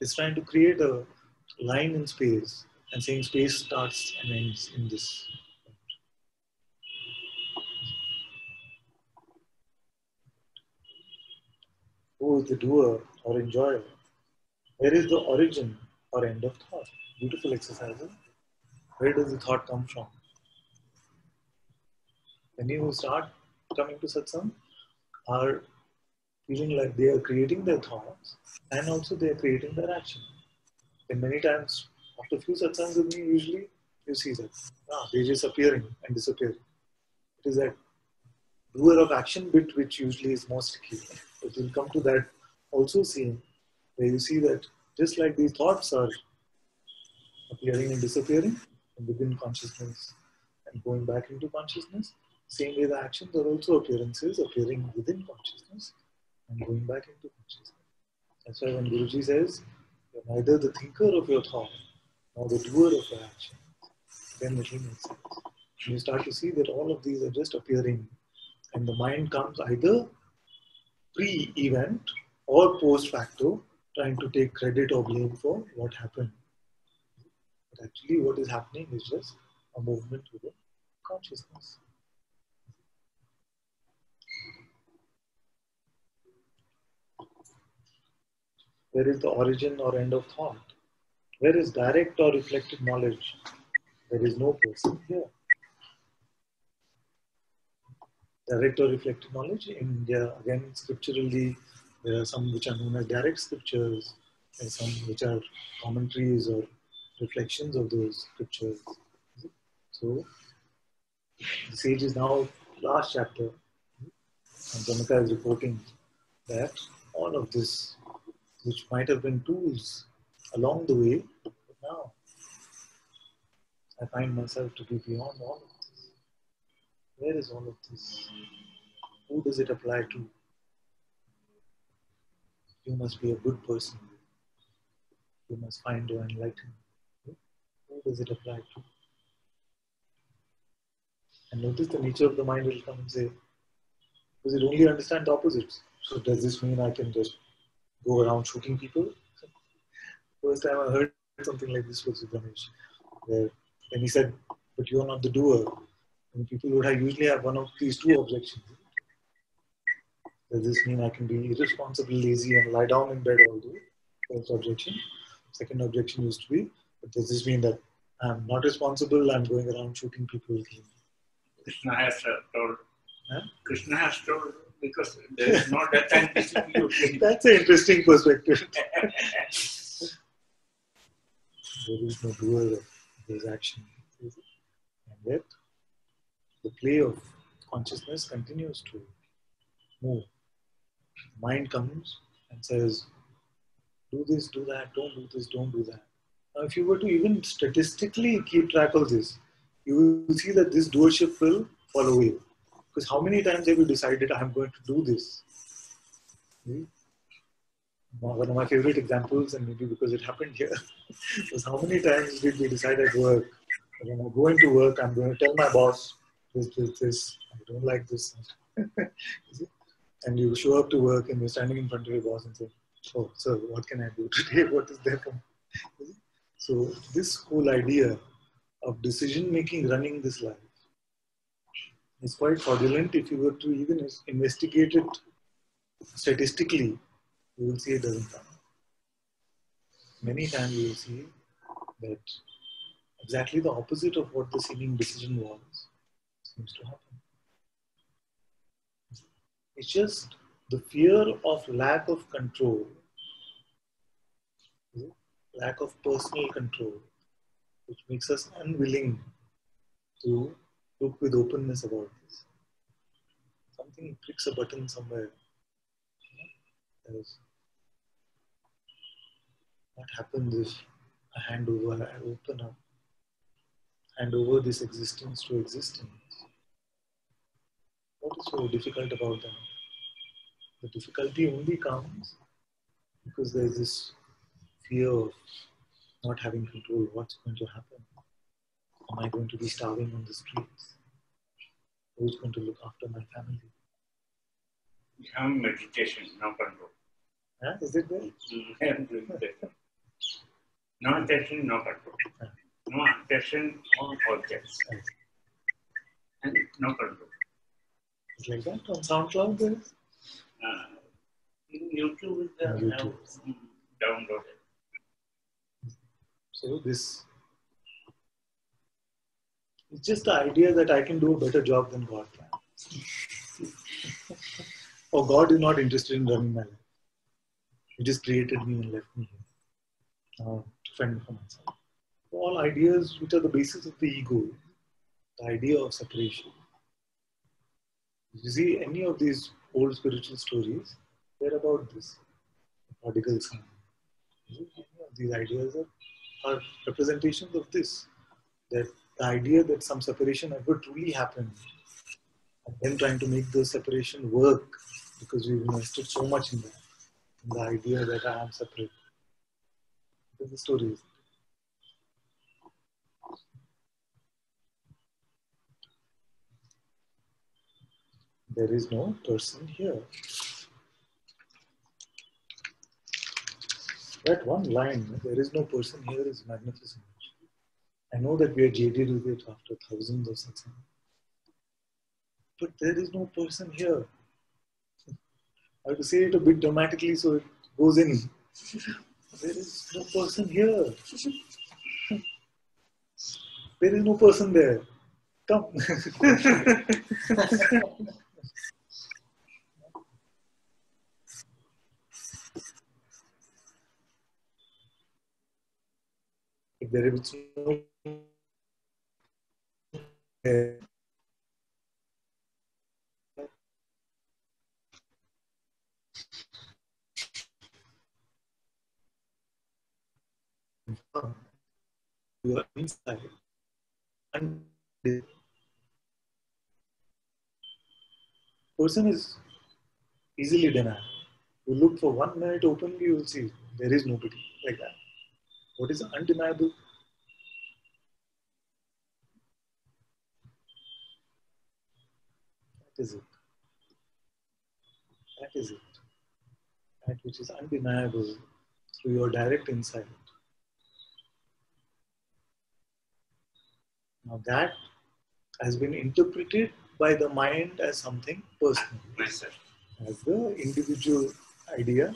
It's trying to create a line in space and saying space starts and ends in this. Who is the doer or enjoyer? Where is the origin or end of thought? Beautiful exercise. Where does the thought come from? Many who start coming to satsang are feeling like they are creating their thoughts and also they are creating their action. And many times, after a few satsangs with me, usually you see that they're just appearing and disappearing. It is that doer of action bit which usually is most key. But we'll come to that also seeing, where you see that just like these thoughts are appearing and disappearing within consciousness and going back into consciousness, same way the actions are also appearances appearing within consciousness and going back into consciousness. That's why when Guruji says, you're neither the thinker of your thought nor the doer of your action, then it will make sense. You start to see that all of these are just appearing, and the mind comes either pre-event or post-facto, trying to take credit or blame for what happened. But actually what is happening is just a movement within consciousness. Where is the origin or end of thought? Where is direct or reflected knowledge? There is no person here. Direct or reflected knowledge in India, again, scripturally, there are some which are known as direct scriptures, and some which are commentaries or reflections of those scriptures. So, the sage is now last chapter, and Janaka is reporting that all of this, which might have been tools along the way, but now I find myself to be beyond all of this. Where is all of this? Who does it apply to? You must be a good person. You must find your enlightenment. Who does it apply to? And notice the nature of the mind will come and say, because it only understands opposites. So does this mean I can just go around shooting people? First time I heard something like this was with Ganesh, where when he said, but you're not the doer. And people would usually have one of these two objections. Does this mean I can be irresponsible, lazy, and lie down in bed all day? First objection. Second objection used to be, but does this mean that I'm not responsible, I'm going around shooting people? Krishna has told. Huh? Krishna has told because there is no death and distribution. That's an interesting perspective. There is no doer of this action. And yet, the play of consciousness continues to move. Mind comes and says, do this, do that, don't do this, don't do that. Now, if you were to even statistically keep track of this, you will see that this doership will fall away. Because how many times have you decided, I'm going to do this? One of my favorite examples, and maybe because it happened here, was how many times did we decide at work, when I'm going to work, I'm going to tell my boss, this, I don't like this. And you show up to work and you're standing in front of your boss and say, oh, sir, what can I do today? What is there for me? So this whole idea of decision-making running this life is quite fraudulent. If you were to even investigate it statistically, you will see it doesn't come. Many times you will see that exactly the opposite of what the seeming decision was seems to happen. It's just the fear of lack of control, lack of personal control, which makes us unwilling to look with openness about this. Something clicks a button somewhere. What happens if I open up, hand over this existence to existence? What is so difficult about that? The difficulty only comes because there is this fear of not having control. What's going to happen? Am I going to be starving on the streets? Who's going to look after my family? Meditation, no control. Huh? Is it there? No attention, no control. No attention on objects. And no control. It's like that on SoundCloud there is? In YouTube, YouTube. Downloaded. So this it's just the idea that I can do a better job than God can. Or God is not interested in running my life. He just created me and left me here to fend for myself. All ideas which are the basis of the ego, the idea of separation. You see, any of these old spiritual stories, they're about this. The prodigal son. These ideas are representations of this. That the idea that some separation ever truly happened, and then trying to make the separation work because we've invested so much in that. In the idea that I am separate. That's the story. There is no person here. That one line, there is no person here, is magnificent. I know that we are jaded with it after thousands of satsang. But there is no person here. I have to say it a bit dramatically so it goes in. There is no person here. There is no person there. Come. If there is no you are inside and the person is easily denied. You look for 1 minute openly, you will see there is nobody like that. What is undeniable? That is it. That is it. That which is undeniable through your direct insight. Now that has been interpreted by the mind as something personal, Yes, sir. as the individual idea,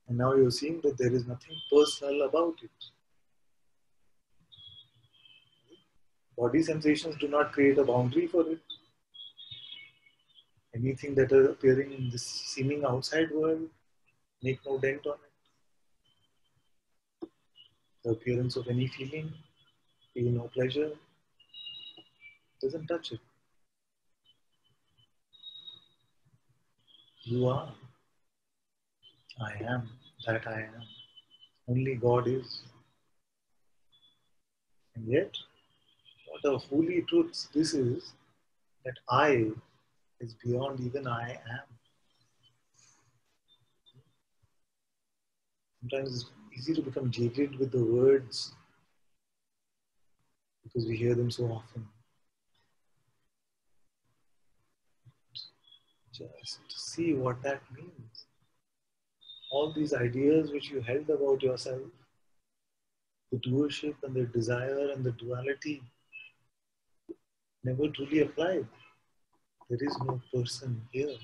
and now you're seeing that there is nothing personal about it. Body sensations do not create a boundary for it. Anything that are appearing in this seeming outside world make no dent on it. The appearance of any feeling, feel no pleasure, doesn't touch it. You are. I am that I am. Only God is. And yet, what a holy truth this is, that I is beyond even I am. Sometimes it's easy to become jaded with the words because we hear them so often. Just see what that means. All these ideas which you held about yourself, the doership and the desire and the duality, never truly applied. There is no person here.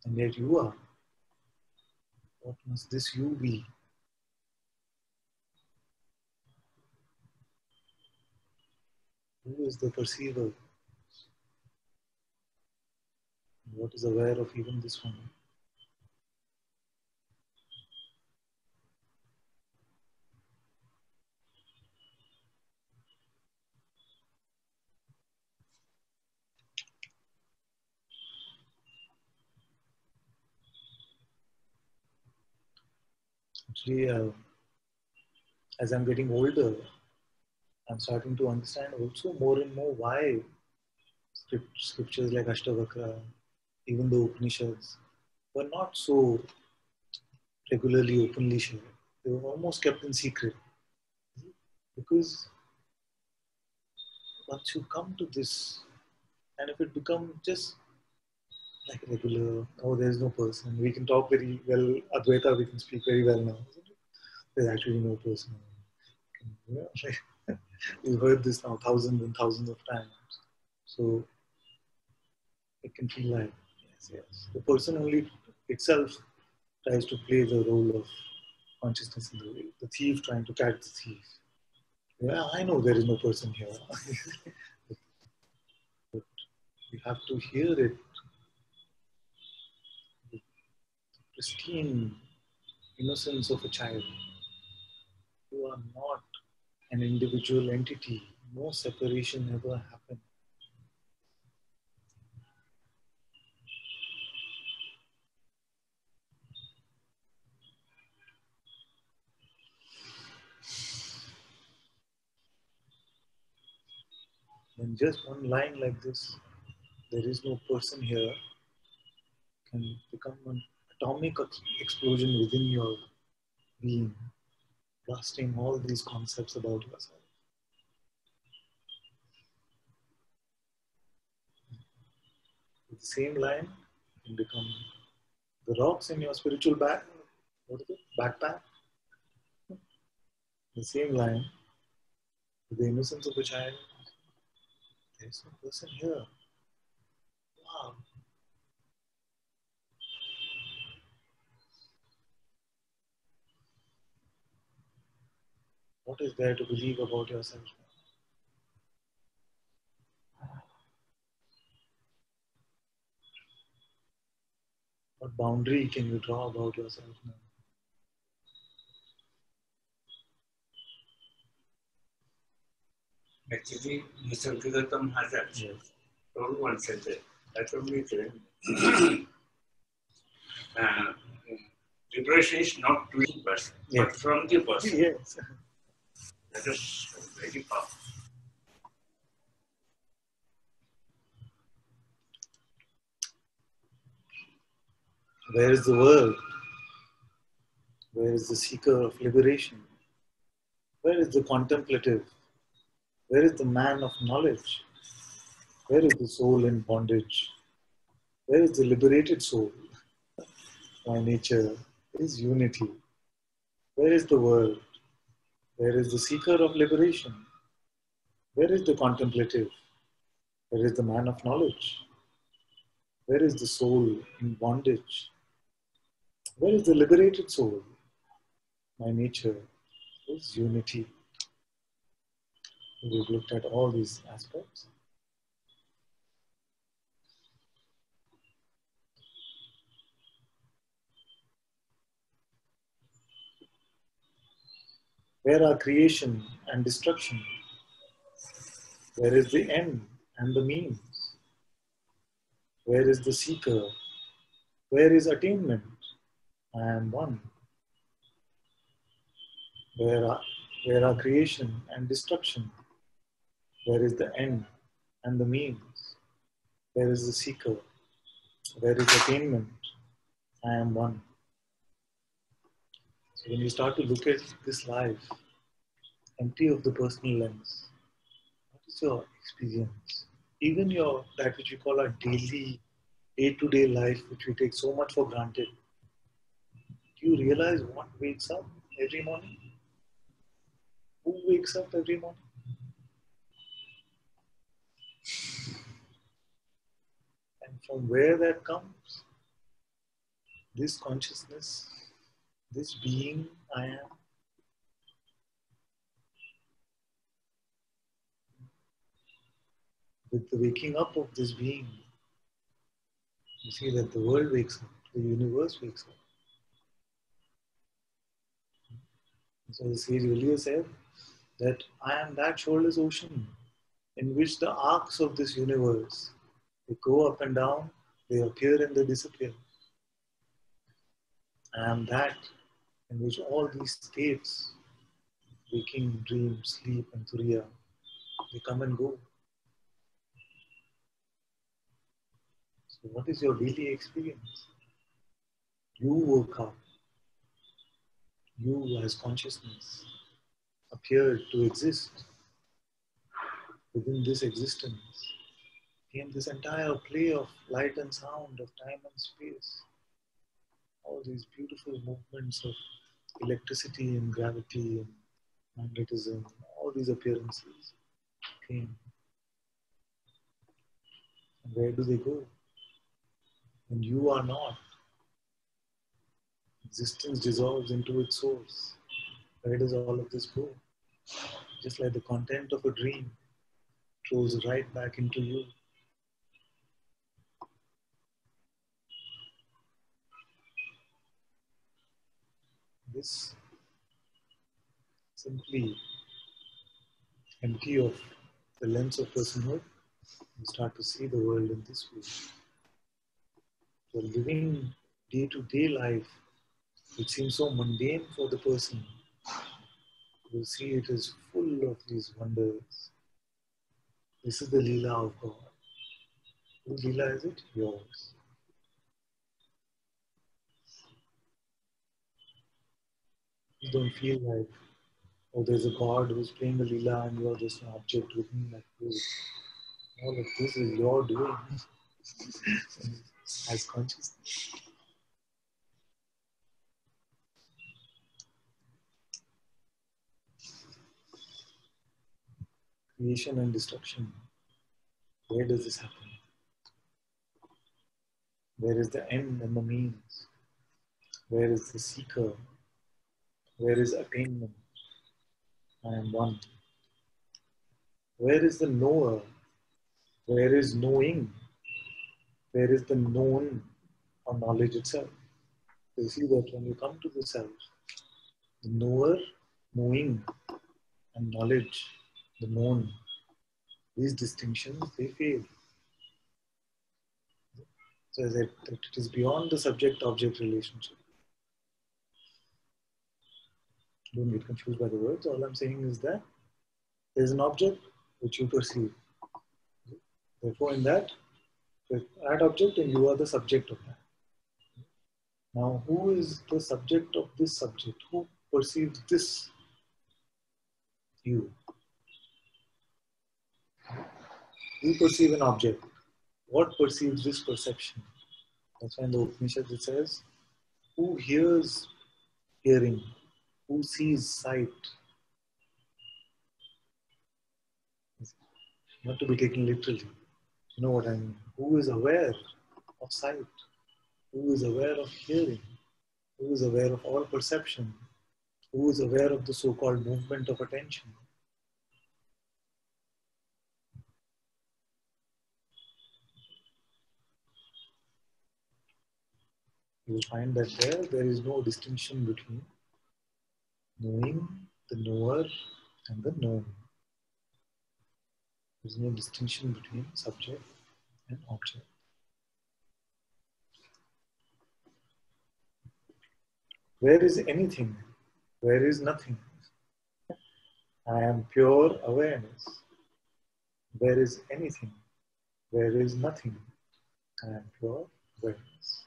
And yet you are. What must this you be? Who is the perceiver? What is aware of even this one? Actually, as I'm getting older, I'm starting to understand also more and more why scriptures like Ashtavakra, even the Upanishads, were not so regularly openly shared. They were almost kept in secret. Because once you come to this, and if it becomes just like regular, oh, there's no person, we can talk very well, Advaita, we can speak very well now. There's actually no person. Yeah, like, we've heard this now thousands and thousands of times. So it can feel like, yes. The person only itself tries to play the role of consciousness in the way. The thief trying to catch the thief. Yeah, I know there is no person here. But you have to hear it. The pristine innocence of a child. You are not an individual entity. No separation ever happened. When just one line like this, there is no person here, can become an atomic explosion within your being, blasting all these concepts about yourself. With the same line can become the rocks in your spiritual bag. What is it? Backpack. The same line, with the innocence of a child. There is no person here. Wow. What is there to believe about yourself? What boundary can you draw about yourself now? Actually, Mr. Gautam has actually told one sentence. That will be clear. Liberation is not to the person, but from the person. Yes. That is very powerful. Where is the world? Where is the seeker of liberation? Where is the contemplative? Where is the man of knowledge? Where is the soul in bondage? Where is the liberated soul? My nature is unity. Where is the world? Where is the seeker of liberation? Where is the contemplative? Where is the man of knowledge? Where is the soul in bondage? Where is the liberated soul? My nature is unity. We've looked at all these aspects. Where are creation and destruction? Where is the end and the means? Where is the seeker? Where is attainment? I am one. Where are creation and destruction? Where is the end and the means? Where is the seeker? Where is attainment? I am one. So when you start to look at this life, empty of the personal lens, what is your experience? Even your, that which we call our daily, day-to-day life, which we take so much for granted. Do you realize what wakes up every morning? Who wakes up every morning? And from where that comes, this consciousness, this being I am, with the waking up of this being, you see that the world wakes up, the universe wakes up. So the sage earlier said that I am that shoreless ocean in which the arcs of this universe, they go up and down, they appear and they disappear. I am that in which all these states, waking, dream, sleep, and turiya, they come and go. So what is your daily experience? You woke up. You as consciousness appeared to exist. Within this existence came this entire play of light and sound, of time and space. All these beautiful movements of electricity and gravity and magnetism, all these appearances came. And where do they go? When you are not, existence dissolves into its source. Where does all of this go? Just like the content of a dream flows right back into you. This simply empty of the lens of personhood, you start to see the world in this way. You're living day-to-day life, which seems so mundane for the person. You see it is full of these wonders. This is the Leela of God. Whose Leela is it? Yours. You don't feel like, oh, there's a God who's playing the Leela and you're just an object within that play. All of this is your doing as consciousness. Creation and destruction. Where does this happen? Where is the end and the means? Where is the seeker? Where is attainment? I am one. Where is the knower? Where is knowing? Where is the known or knowledge itself? You see that when you come to the self, the knower, knowing, and knowledge, the known, these distinctions, they fail. So that it is beyond the subject-object relationship. Don't get confused by the words. All I'm saying is that there is an object which you perceive. Therefore, in that object and you are the subject of that. Now, who is the subject of this subject? Who perceives this? You. You perceive an object. What perceives this perception? That's why in the Upanishad it says, who hears hearing? Who sees sight? Not to be taken literally. You know what I mean? Who is aware of sight? Who is aware of hearing? Who is aware of all perception? Who is aware of the so-called movement of attention? You will find that there is no distinction between knowing, the knower, and the known. There is no distinction between subject and object. Where is anything? Where is nothing? I am pure awareness. Where is anything? Where is nothing? I am pure awareness.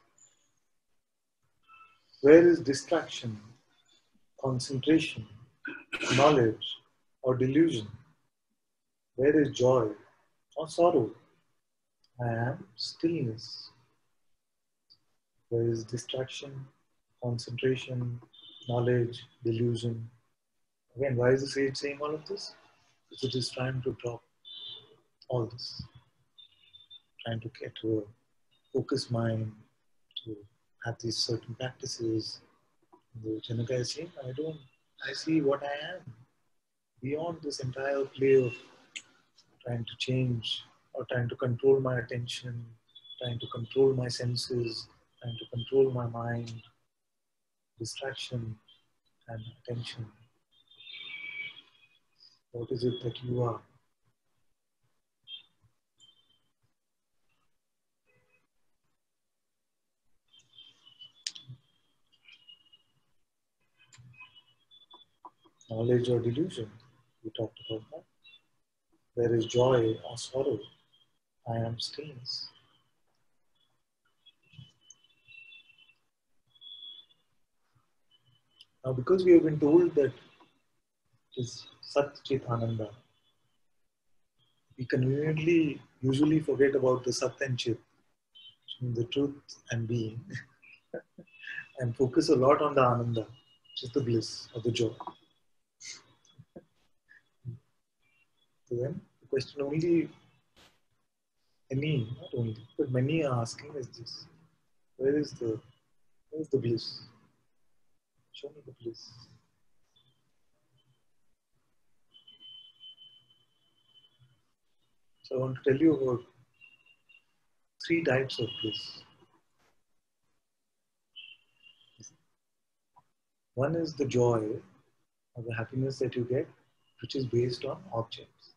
Where is distraction, concentration, knowledge, or delusion? Where is joy or sorrow? I am stillness. Where is distraction, concentration, knowledge, delusion? Again, why is the sage saying all of this? Because it is trying to drop all this, trying to get to a focused mind, to have these certain practices. The Janaka is saying, I see what I am. Beyond this entire play of trying to change or trying to control my attention, trying to control my senses, trying to control my mind, distraction and attention. What is it that you are? Knowledge or delusion? We talked about that. There is joy or sorrow. I am stillness. Now, because we have been told that it is Sat Chit Ananda, we conveniently usually forget about the Sat and Chit, the truth and being, and focus a lot on the Ananda, which is the bliss or the joy. So then the question not only, but many are asking is this: where is the bliss? Show me the bliss. So I want to tell you about 3 types of bliss. One is the joy or the happiness that you get, which is based on objects.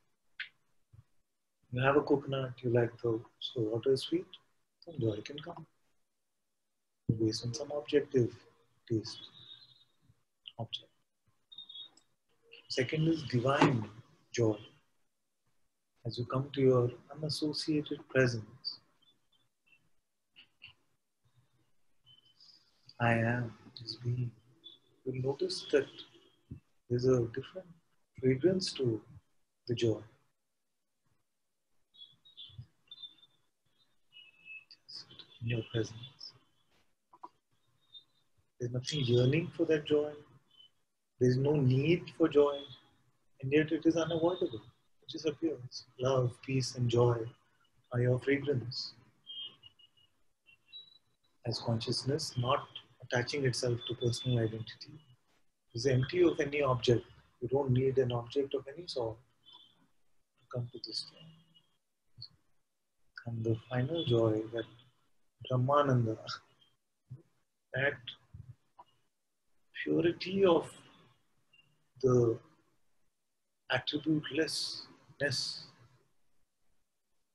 You have a coconut, you like the water is sweet, some joy can come. Based on some objective taste. Object. Second is divine joy. As you come to your unassociated presence, I am this being. You'll notice that there's a different fragrance to the joy. Just in your presence. There's nothing yearning for that joy. There's no need for joy. And yet it is unavoidable. It just appears. Love, peace, and joy are your fragrance. As consciousness not attaching itself to personal identity. Is empty of any object. You don't need an object of any sort to come to this joy. And the final joy, that Brahmananda, that purity of the attributelessness.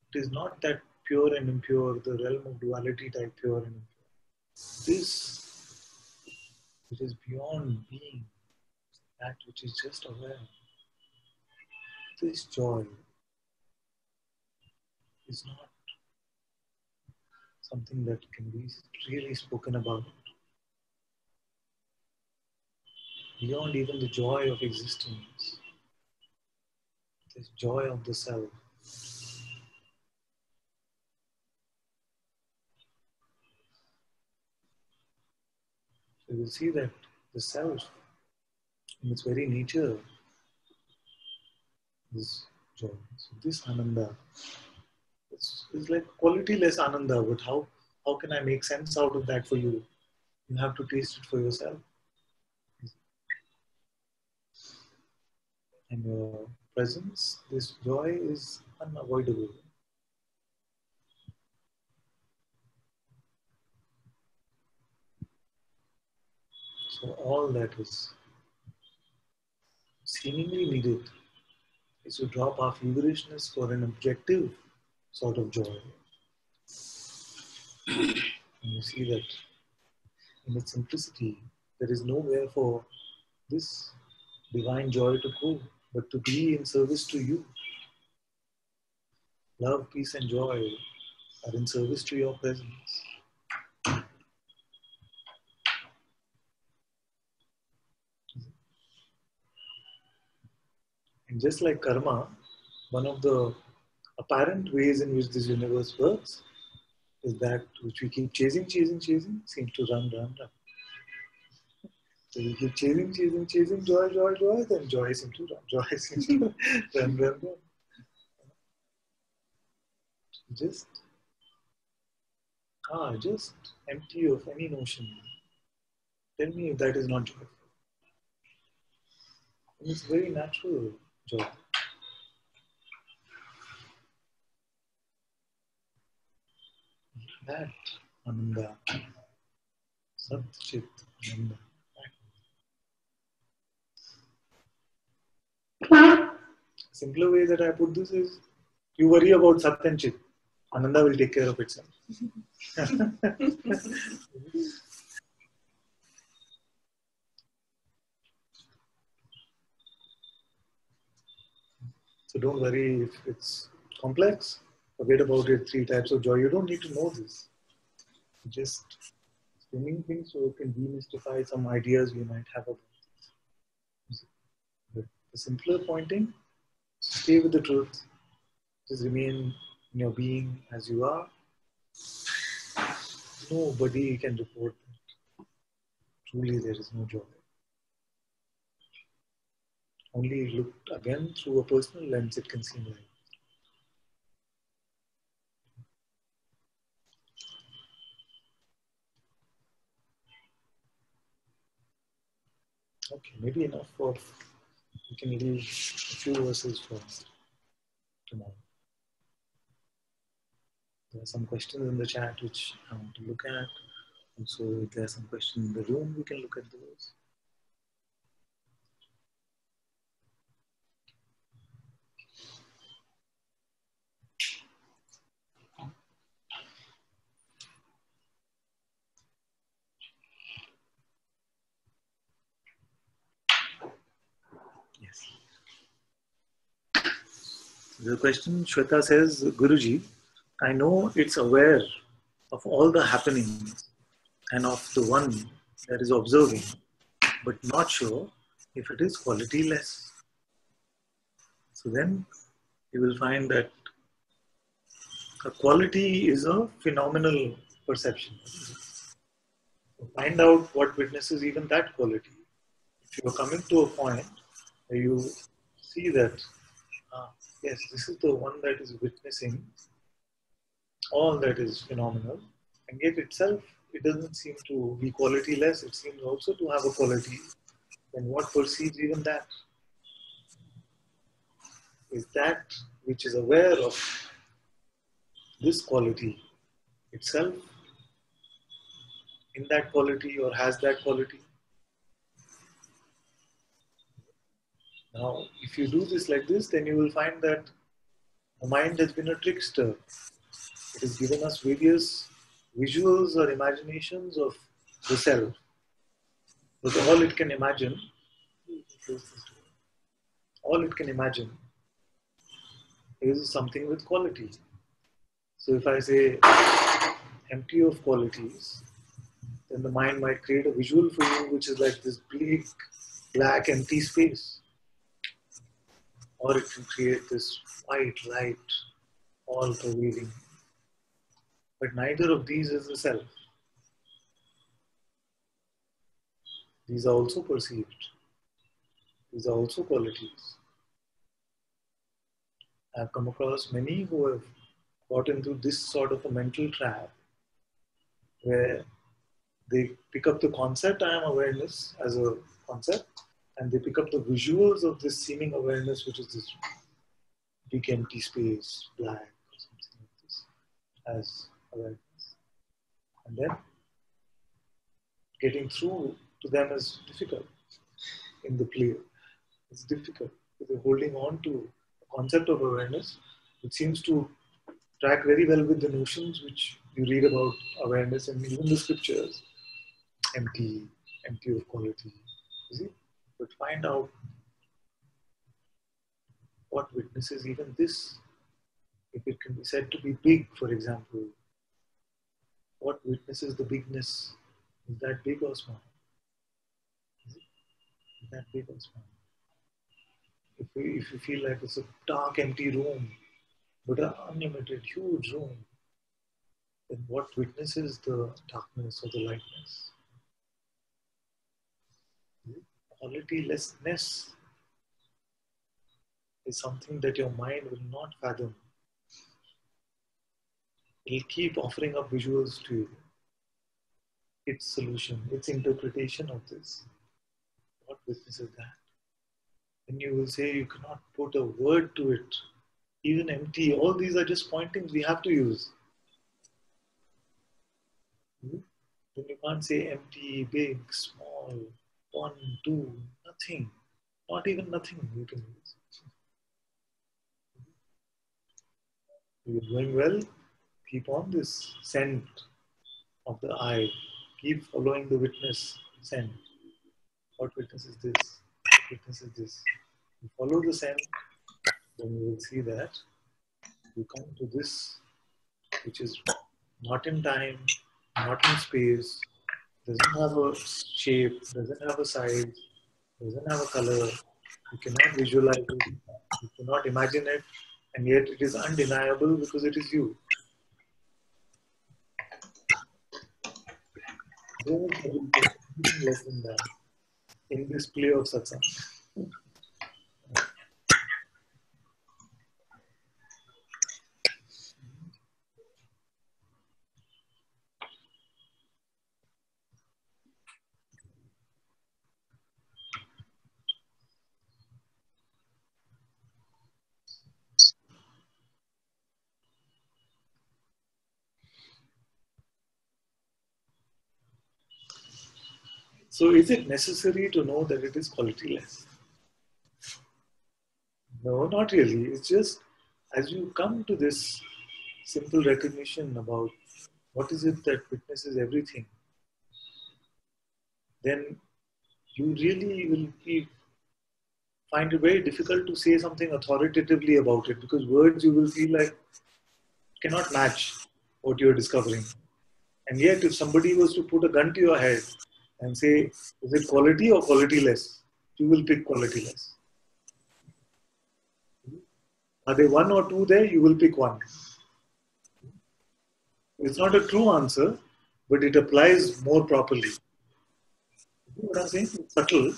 It is not that pure and impure, the realm of duality type pure and impure. This, which is beyond being, that which is just aware. This joy is not something that can be really spoken about. Beyond even the joy of existence, this joy of the self. So you will see that the self, in its very nature, is joy. So this Ananda is like quality-less Ananda, but how can I make sense out of that for you? You have to taste it for yourself. And your presence, this joy is unavoidable. So all that is seemingly needed is to drop our feverishness for an objective sort of joy. And you see that in its simplicity, there is nowhere for this divine joy to go, but to be in service to you. Love, peace, and joy are in service to your presence. And just like karma, one of the apparent ways in which this universe works is that which we keep chasing, seems to run. So we keep chasing, joy, then joy seems to run, run. Just empty of any notion. Tell me if that is not joyful. And it's very natural joy. That Ananda, Sat Chit Ananda. A simpler way that I put this is, you worry about Sat and Chit. Ananda will take care of itself. So don't worry if it's complex. Forget about it. 3 types of joy. You don't need to know this. Just explaining things so you can demystify some ideas you might have about this. But the simpler pointing, stay with the truth. Just remain in your being as you are. Nobody can report that truly there is no joy. Only looked again through a personal lens it can seem like. Okay, maybe enough of, we can leave a few verses for tomorrow. There are some questions in the chat which I want to look at. Also, if there are some questions in the room, we can look at those. Yes. The question, Shweta says, Guruji, I know it's aware of all the happenings and of the one that is observing, but not sure if it is quality less. So then you will find that a quality is a phenomenal perception. So find out what witnesses even that quality. If you are coming to a point where you see that, yes, this is the one that is witnessing all that is phenomenal, and yet itself, it doesn't seem to be quality less, it seems also to have a quality. Then what perceives even that? Is that which is aware of this quality itself in that quality or has that quality? Now, if you do this like this, then you will find that the mind has been a trickster. It has given us various visuals or imaginations of the self. But all it can imagine is something with quality. So if I say empty of qualities, then the mind might create a visual for you which is like this bleak, black, empty space. or it can create this white light, all pervading. But neither of these is the self. These are also perceived. These are also qualities. I've come across many who have got into this sort of a mental trap where they pick up the concept I am awareness as a concept, and they pick up the visuals of this seeming awareness, which is this big empty space, black or something like this, as awareness. And then getting through to them is difficult in the play. It's difficult because they're holding on to the concept of awareness, which seems to track very well with the notions which you read about awareness and even the scriptures. Empty of quality. You see? But find out what witnesses even this. If it can be said to be big, for example, what witnesses the bigness? Is that big or small? Is that big or small? If you feel like it's a dark, empty room, but an unlimited, huge room, then what witnesses the darkness or the lightness? Qualitylessness is something that your mind will not fathom. It'll keep offering up visuals to you. Its solution, its interpretation of this. What witnesses that? Then you will say you cannot put a word to it. Even empty, all these are just pointings we have to use. Then you can't say empty, big, small, 1, 2, nothing. Not even nothing you can use. You're going well, keep on this scent of the eye. Keep following the witness scent. What witness is this? What witness is this? You follow the scent, then you will see that you come to this, which is not in time, not in space, doesn't have a shape, doesn't have a size, doesn't have a color. You cannot visualize it, you cannot imagine it, and yet it is undeniable because it is you. There is nothing less than that in this play of Satsang. So is it necessary to know that it is qualityless? No, not really. It's just as you come to this simple recognition about what is it that witnesses everything, then you really will find it very difficult to say something authoritatively about it, because words you will feel like cannot match what you're discovering. And yet if somebody was to put a gun to your head and say, is it quality or qualityless? You will pick qualityless. Are there 1 or 2 there? You will pick 1. It's not a true answer, but it applies more properly. You see what I'm saying? It's subtle. You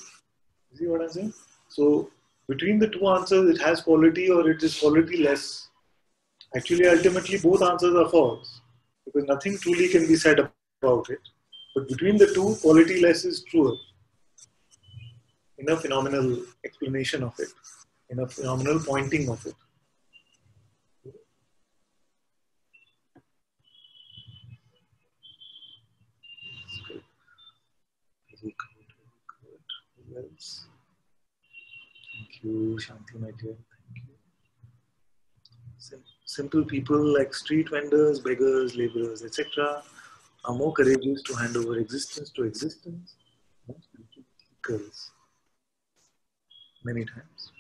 see what I'm saying? So between the 2 answers, it has quality or it is qualityless. Actually, ultimately, both answers are false, because nothing truly can be said about it. But between the 2, qualityless is truer. In a phenomenal explanation of it, in a phenomenal pointing of it. Very good. Who else? Thank you, Shanti, my dear. Thank you. Simple people like street vendors, beggars, laborers, etc. are more courageous to hand over existence to existence than spiritual seekers. Many times.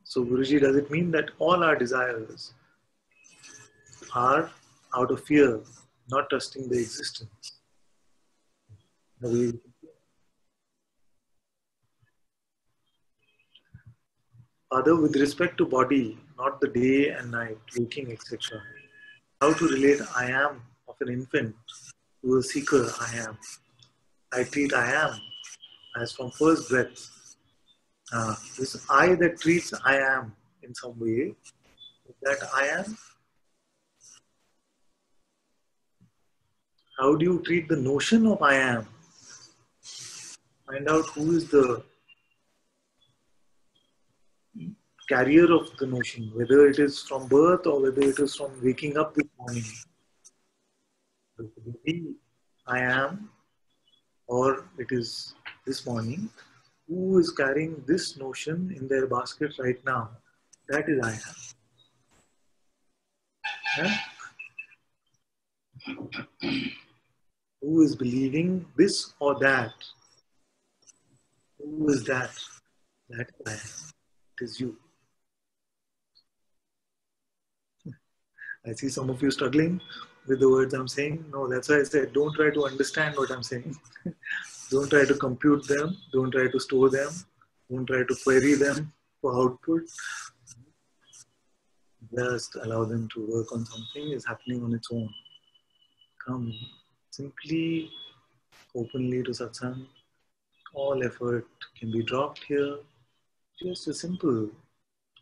So, Guruji, does it mean that all our desires are out of fear, not trusting the existence? The way Father, with respect to body, not the day and night, waking, etc. How to relate I am of an infant to a seeker I am. I treat I am as from first breath. This I that treats I am in some way, that I am. How do you treat the notion of I am? Find out who is the carrier of the notion, whether it is from birth or whether it is from waking up this morning. I am, or it is this morning. Who is carrying this notion in their basket right now? That is I am. Yeah? Who is believing this or that? Who is that? That is I am. It is you. I see some of you struggling with the words I'm saying. No, that's why I said don't try to understand what I'm saying. Don't try to compute them. Don't try to store them. Don't try to query them for output. Just allow them to work on something is happening on its own. Come simply, openly to Satsang. All effort can be dropped here. Just a simple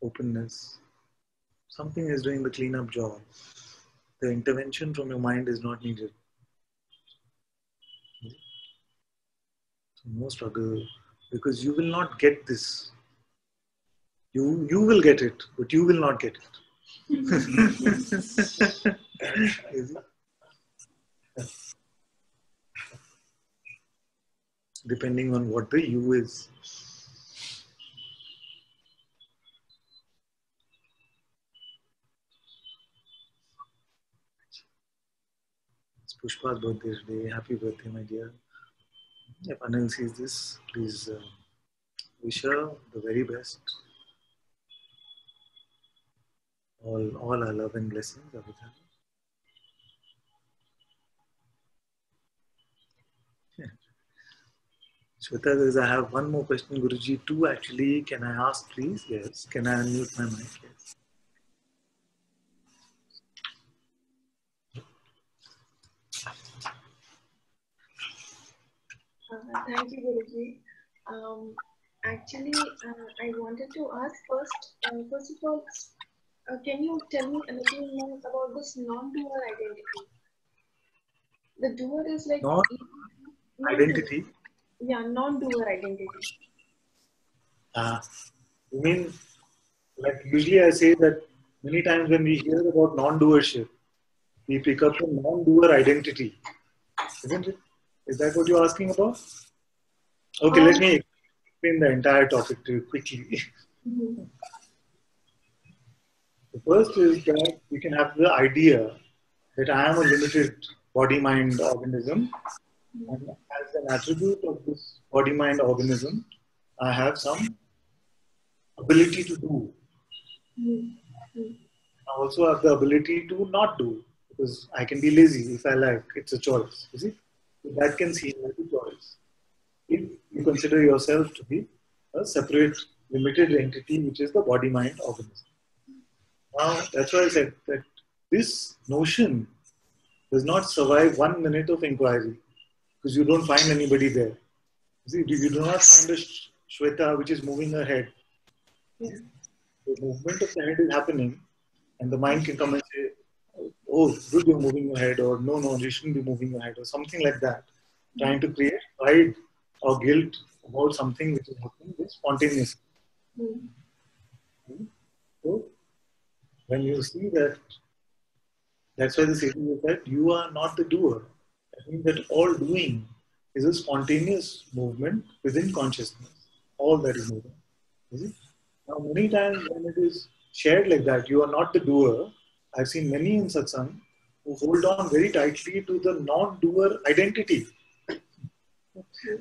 openness. Something is doing the cleanup job. The intervention from your mind is not needed. So no struggle, because you will not get this. You will get it, but you will not get it. Depending on what the you is. It's Pushpa's birthday today. Happy birthday, my dear. If Anil sees this, please wish her the very best. All our love and blessings are with her. Shweta says, I have one more question, Guruji. Two actually. Can I ask, please? Yes. Can I unmute my mic? Yes. Thank you, Guruji. Actually, I wanted to ask first of all, can you tell me a little more about this non-dual identity? The doer is like Identity? Yeah, non-doer identity. You mean, like usually I say that many times when we hear about non-doership, we pick up a non-doer identity, isn't it? Is that what you're asking about? Okay, let me explain the entire topic to you quickly. Mm-hmm. The first is that we can have the idea that I am a limited body-mind organism, and as an attribute of this body-mind organism, I have some ability to do. I also have the ability to not do, because I can be lazy if I like. It's a choice. You see? So that can seem like a choice. If you consider yourself to be a separate, limited entity, which is the body-mind organism. Now, that's why I said that this notion does not survive 1 minute of inquiry, because you don't find anybody there. You see, you do not find a Shweta which is moving her head. The movement of the head is happening, and the mind can come and say, oh, good, you're moving your head, or no, you shouldn't be moving your head, or something like that. Trying to create pride or guilt about something which is happening with spontaneously. So, when you see that, that's why the saying is that you are not the doer. That means that all doing is a spontaneous movement within consciousness. All that is moving. Is it? Now, many times when it is shared like that, you are not the doer. I've seen many in Satsang who hold on very tightly to the non-doer identity.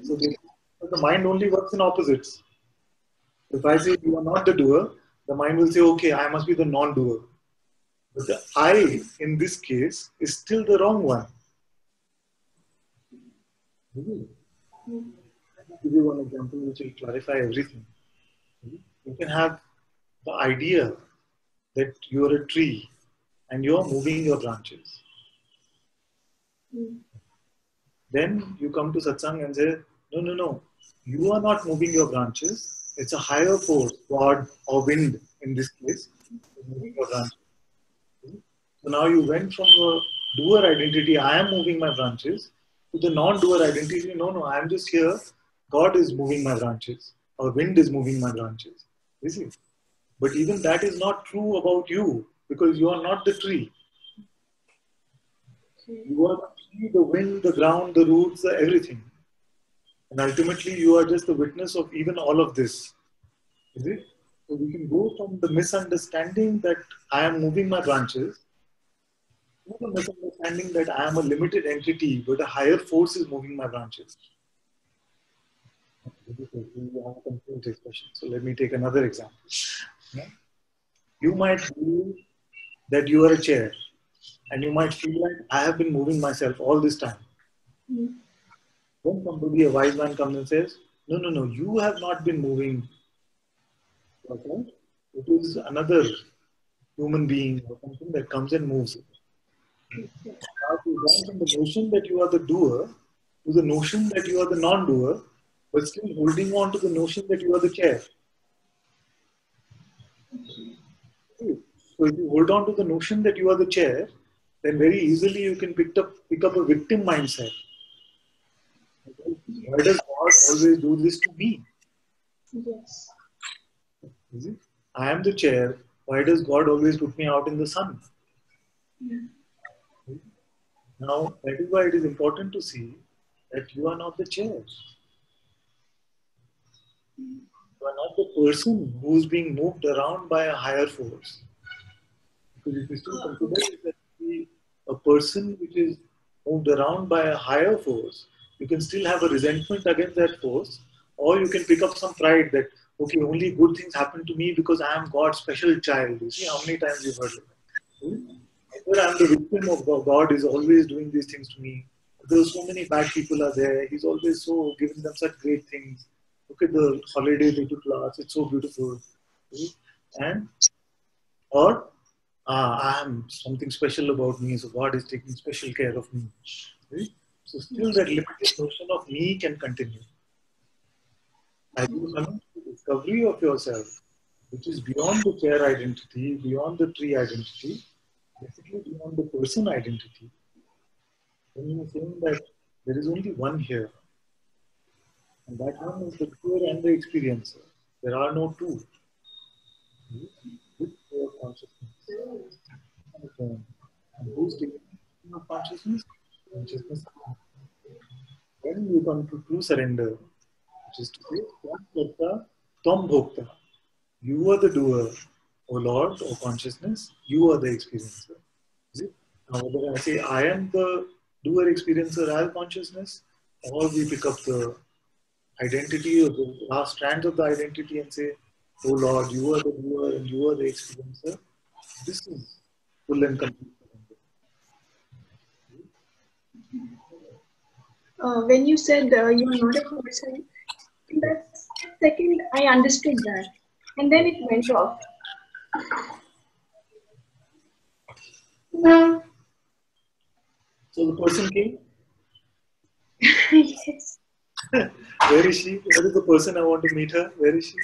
So the mind only works in opposites. If I say you are not the doer, the mind will say, okay, I must be the non-doer. But the I, in this case, is still the wrong one. Let me give you one example which will clarify everything. You can have the idea that you are a tree and you are moving your branches. Then you come to satsang and say, no, you are not moving your branches. It's a higher force, God or wind in this case, moving your branches. So now you went from a doer identity, I am moving my branches, to the non-doer identity, no, I am just here. God is moving my branches, or wind is moving my branches. You see? But even that is not true about you, because you are not the tree. You are the tree, the wind, the ground, the roots, the everything. And ultimately, you are just the witness of even all of this. Is it? So we can go from the misunderstanding that I am moving my branches to the misunderstanding that I am a limited entity, but a higher force is moving my branches. We have a complete expression. So let me take another example. You might feel that you are a chair, and you might feel like I have been moving myself all this time. Then somebody, a wise man, comes and says, no, you have not been moving yourself. It is another human being or something that comes and moves it. Now you gone from the notion that you are the doer to the notion that you are the non-doer, but still holding on to the notion that you are the chair. So if you hold on to the notion that you are the chair, then very easily you can pick up a victim mindset. Why does God always do this to me? Yes. Is it? I am the chair. Why does God always put me out in the sun? Now, that is why it is important to see that you are not the chair. You are not the person who is being moved around by a higher force. Because if you still consider that a person which is moved around by a higher force, you can still have a resentment against that force, or you can pick up some pride that, okay, only good things happen to me because I am God's special child. You see how many times you've heard it. Either I am the victim of God is always doing these things to me. There are so many bad people are there. He's always so giving them such great things. Look at the holiday they took last. It's so beautiful. And or I am something special about me, so God is taking special care of me. Right? So still that limited notion of me can continue. As you come to the discovery of yourself, which is beyond the chair identity, beyond the tree identity, basically beyond the person identity, then you are saying that there is only one here. And that one is the doer and the experiencer. There are no two. With pure consciousness. And who's taking of consciousness? Consciousness. Then you come to true surrender, which is to say, Tvam Karta, Tvam Bhokta. You are the doer, O Lord, O consciousness. You are the experiencer. Is it? Now, whether I say I am the doer experiencer as consciousness, or we pick up the identity or the last strands of the identity and say, Oh Lord, you are the doer and you are the experiencer. This is full and complete. When you said you are not a person, in that second I understood that, and then it went off. So the person came. Yes. Where is she? Where is the person I want to meet her? Where is she?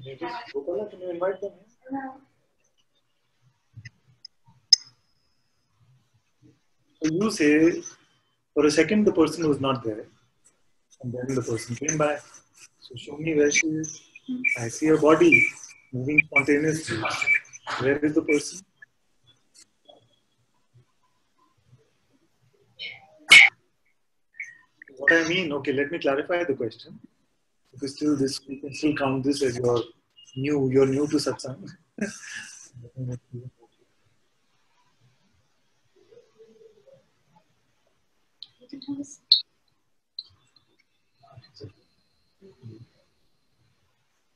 Maybe Gopala, can you invite them? So you say, for a second the person was not there, and then the person came back. So show me where she is. I see a body moving spontaneously. Where is the person? What I mean, okay, let me clarify the question. Because still this, you can still count this as you're new to satsang.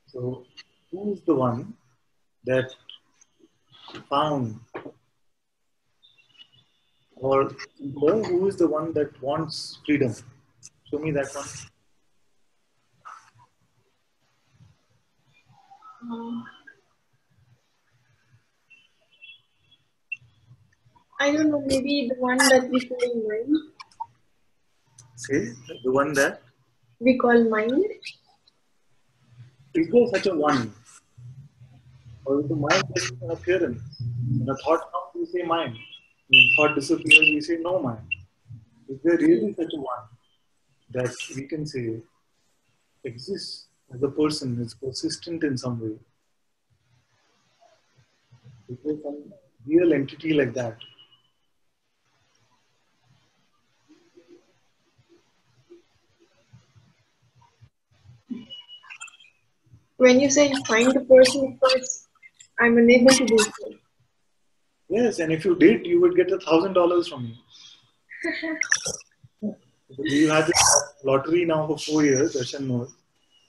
So who is the one that found Or who is the one that wants freedom? Show me that one. I don't know, maybe the one that we call mind. Say, the one that? We call mind. Is there such a one? Or is the mind just an appearance? When a thought comes, we say mind. When thought disappears, we say no mind. Is there really such a one that we can say exists as a person, is persistent in some way? Is there some real entity like that? When you say find the person, of course, I'm unable to do so. Yes, and if you did, you would get $1,000 from me. You had this lottery now for 4 years, Darshan knows.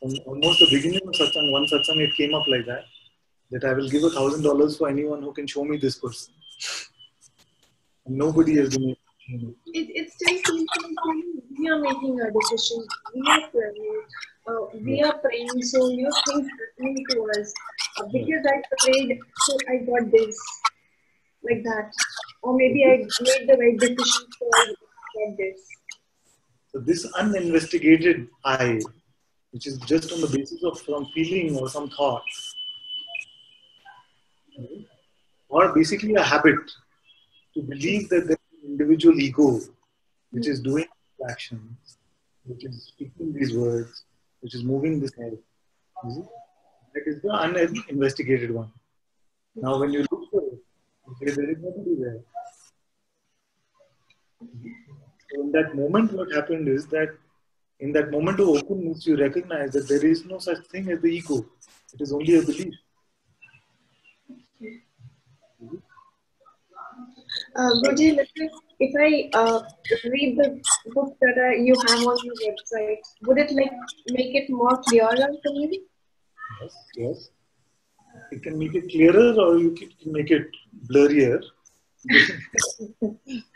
From almost the beginning of Satsang, one Satsang, it came up like that I will give $1,000 for anyone who can show me this person. And nobody has been able to show me. It still seems like we are making a decision. We are planning. We are praying, so things happening to us. Because I prayed, so I got this, like that. Or maybe I made the right decision, so I got this. So this uninvestigated I, which is just on the basis of some feeling or some thought, or basically a habit to believe that there is an individual ego which is doing actions, which is speaking these words, which is moving this head. That is the uninvestigated one. Now, when you look for it, you say there is nobody there. So in that moment, what happened is that in that moment of openness, you recognize that there is no such thing as the ego. It is only a belief. Guruji, if I read the book that you have on your website, would it make it more clearer for me? Yes. It can make it clearer or you can make it blurrier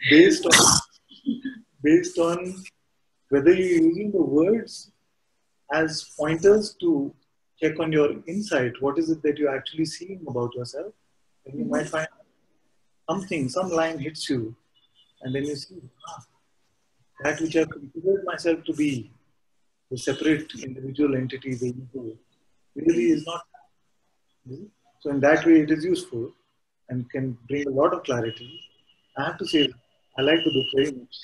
based on whether you're using the words as pointers to check on your insight. What is it that you're actually seeing about yourself? And you might find some line hits you, and then you see that which I've considered myself to be the separate individual entity, the ego, really is not. So in that way, it is useful and can bring a lot of clarity. I have to say, I like the book very much.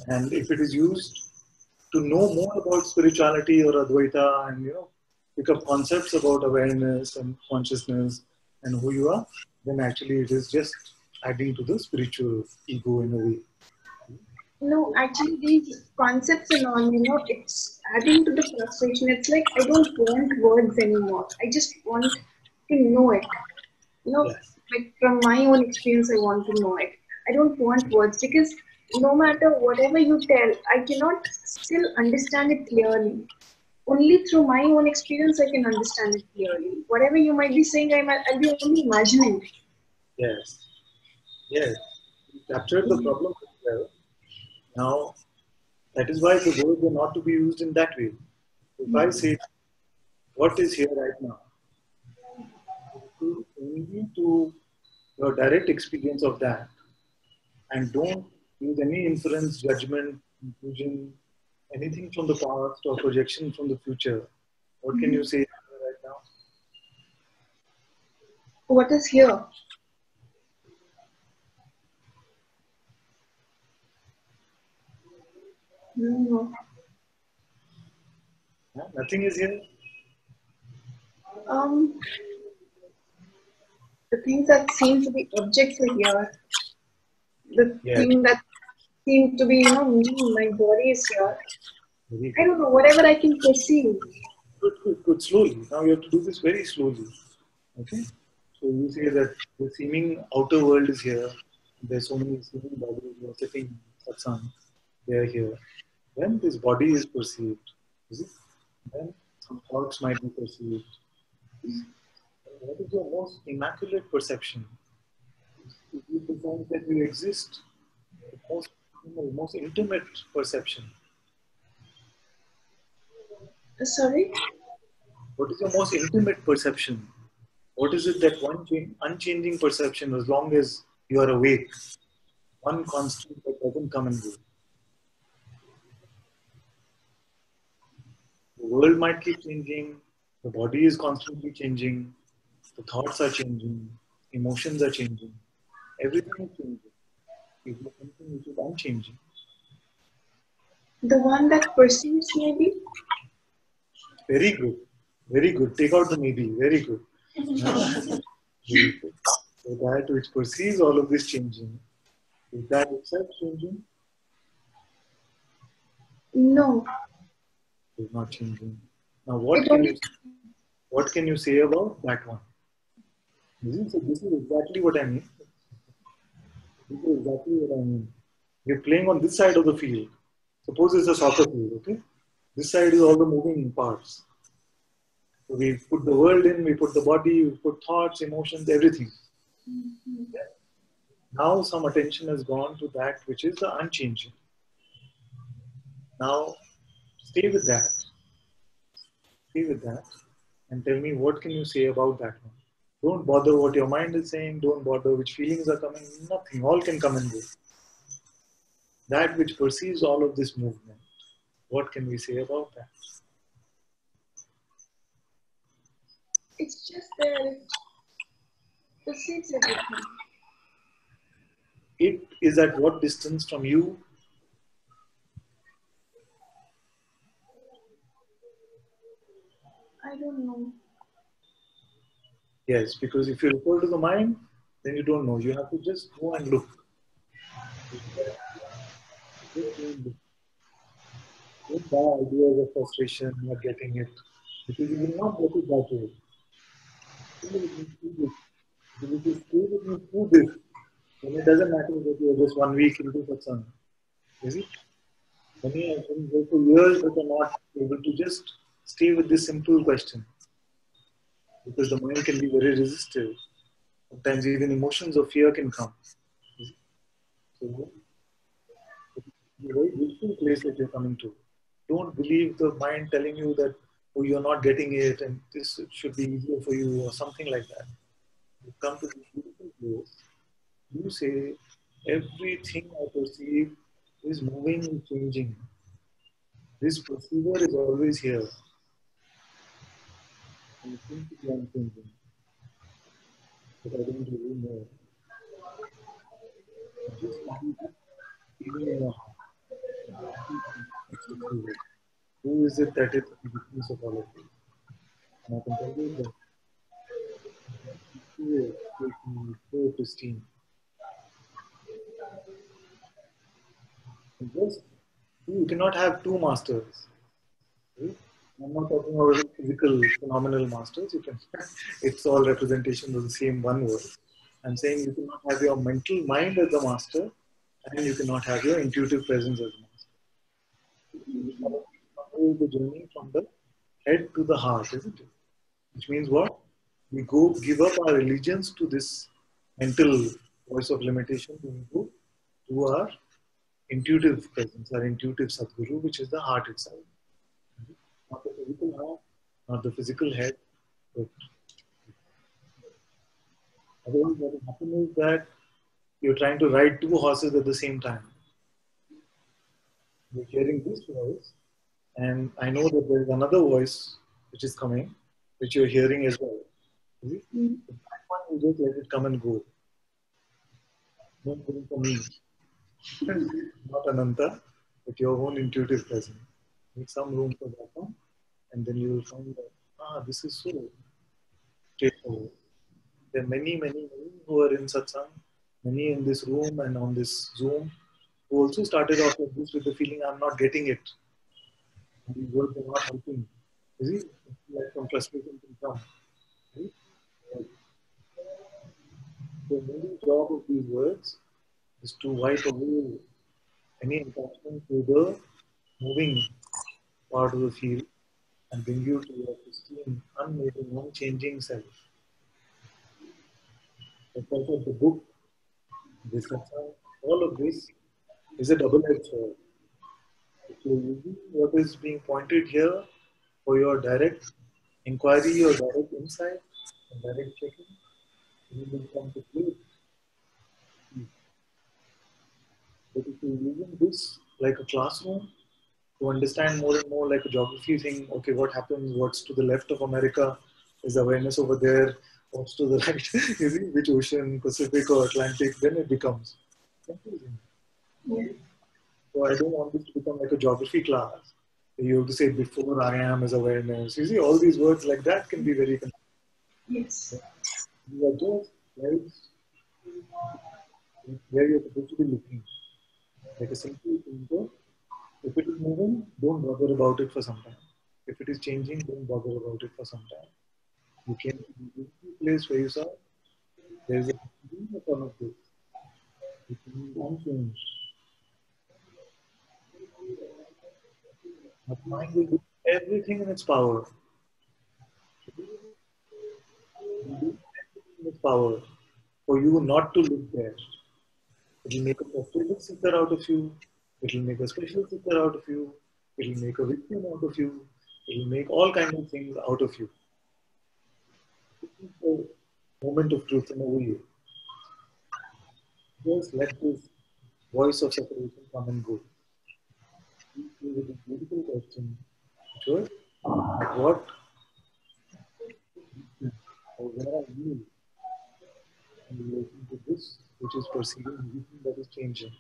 and if it is used to know more about spirituality or Advaita and pick up concepts about awareness and consciousness and who you are, then actually it is just adding to the spiritual ego in a way. No, actually, these concepts and all, it's adding to the frustration. It's like I don't want words anymore. I just want to know it. Yes. Like from my own experience, I want to know it. I don't want words because no matter whatever you tell, I cannot still understand it clearly. Only through my own experience, I can understand it clearly. Whatever you might be saying, I'll be only imagining. Yes. Yes. You captured the problem well. Now, that is why the words are not to be used in that way. If I say, what is here right now? Only to your direct experience of that, and don't use any inference, judgment, conclusion, anything from the past or projection from the future. What can you say right now? What is here? No. Nothing is here. The things that seem to be objects are here. The thing that seems to be, me, my body is here. I don't know, whatever I can perceive. Good. Slowly. Now you have to do this very slowly. Okay? So you say that the seeming outer world is here. There's so many seeming bodies who are sitting in Satsang. They are here. Then this body is perceived. Is it? Then some thoughts might be perceived. What is your most immaculate perception? Is it the sense that you exist? The most intimate perception. Sorry? What is your most intimate perception? What is it that one unchanging perception as long as you are awake? One constant that doesn't come and go. The world might keep changing, the body is constantly changing, the thoughts are changing, emotions are changing, everything is changing. Is there something which is unchanging? The one that perceives, maybe? Very good. Very good. Take out the maybe. Very good. Very good. So that which perceives all of this changing, is that itself changing? No. It's not changing. Now, It only what can you say about that one? This is exactly what I mean. This is exactly what I mean. You're playing on this side of the field. Suppose it's a soccer field, okay? This side is all the moving parts. So we put the world in, we put the body, we put thoughts, emotions, everything. Now some attention has gone to that which is the unchanging. Now stay with that. Stay with that and tell me what can you say about that one. Don't bother what your mind is saying, don't bother which feelings are coming, nothing. All can come and go. That which perceives all of this movement, what can we say about that? it's just there. It perceives everything. It is at what distance from you? I don't know. Yes, because if you refer to the mind, then you don't know. You have to just go and look. Just go and look. Don't buy ideas of frustration, not getting it. Because you will not get it that way. Stay with me through this. Because if you stay with me through this, then it doesn't matter that you are just 1 week into Satsang. Is it? Many of them go for years but are not able to just stay with this simple question. Because the mind can be very resistive. Sometimes even emotions of fear can come. So, it's a very beautiful place that you're coming to. Don't believe the mind telling you that, oh, you're not getting it and this should be easier for you or something like that. You come to this beautiful place. You say, everything I perceive is moving and changing. This perceiver is always here. And it seems to be unchanging. But I don't really know. Just believe it, even in your heart. Who is it that is the witness of all of this? And I can tell you that you is so pristine. And just, you cannot have two masters. Right? I'm not talking about physical phenomenal masters. You can, it's all representations of the same one word. I'm saying you cannot have your mental mind as the master, and you cannot have your intuitive presence as the master. You follow the journey from the head to the heart, isn't it? Which means what? We go give up our allegiance to this mental voice of limitation. We go to our intuitive presence, our intuitive Sadguru, which is the heart itself. Not the physical heart, not the physical head, but otherwise what will happen is that you're trying to ride two horses at the same time. You're hearing this voice, and I know that there's another voice which is coming, which you're hearing as well. See? That one, you just let it come and go. No room for me. Not Ananta, but your own intuitive presence. Make some room for that one, and then you will find that, this is so straightforward. There are many who are in Satsang, many in this room and on this Zoom, who also started off like this with the feeling, I'm not getting it. And these words are not helping. You see, like some frustration can come. Right? The main job of these words is to wipe away any attachment to the moving part of the field and bring you to your pristine, unmoving, unchanging self. It's also the book, this Satsang, all of this is a double-edged sword. If you're using what is being pointed here for your direct inquiry or direct insight and direct checking, you will come to play. But if you're using this like a classroom to understand more and more like a geography thing, okay, what happens, what's to the left of America, is awareness over there, what's to the right, you see, which ocean, Pacific or Atlantic, then it becomes confusing. Yeah. So I don't want this to become like a geography class. You have to say before I am is awareness. You see, all these words like that can be very confusing. Yes. You are just like where you're supposed to be looking. Like a simple finger. If it is moving, don't bother about it for some time. If it is changing, don't bother about it for some time. You came to the place where you saw there is a ton of this. It is unchanged. But mind will do everything in its power. It will do everything in its power for you not to look there. It will make a frustrated seeker out of you. It will make a special seeker out of you. It will make a victim out of you. It will make all kinds of things out of you. This is the moment of truth in a way. Just let this voice of separation come and go. With a beautiful question, which was, at what or where are you in relation to this which is perceiving everything that is changing?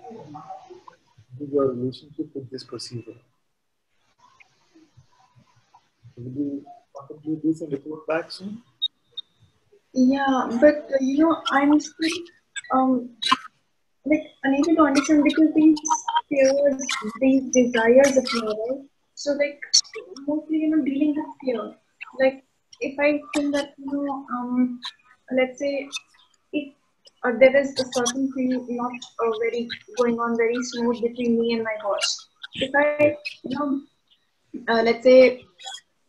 What is your relationship with this perceiver? Will you contemplate this and report back soon? Yeah, but I'm still like unable to understand because these fears, these desires appear, right? So like mostly dealing with fear. Like if I think that let's say if there is a certain thing not very going on very smooth between me and my boss, if I let's say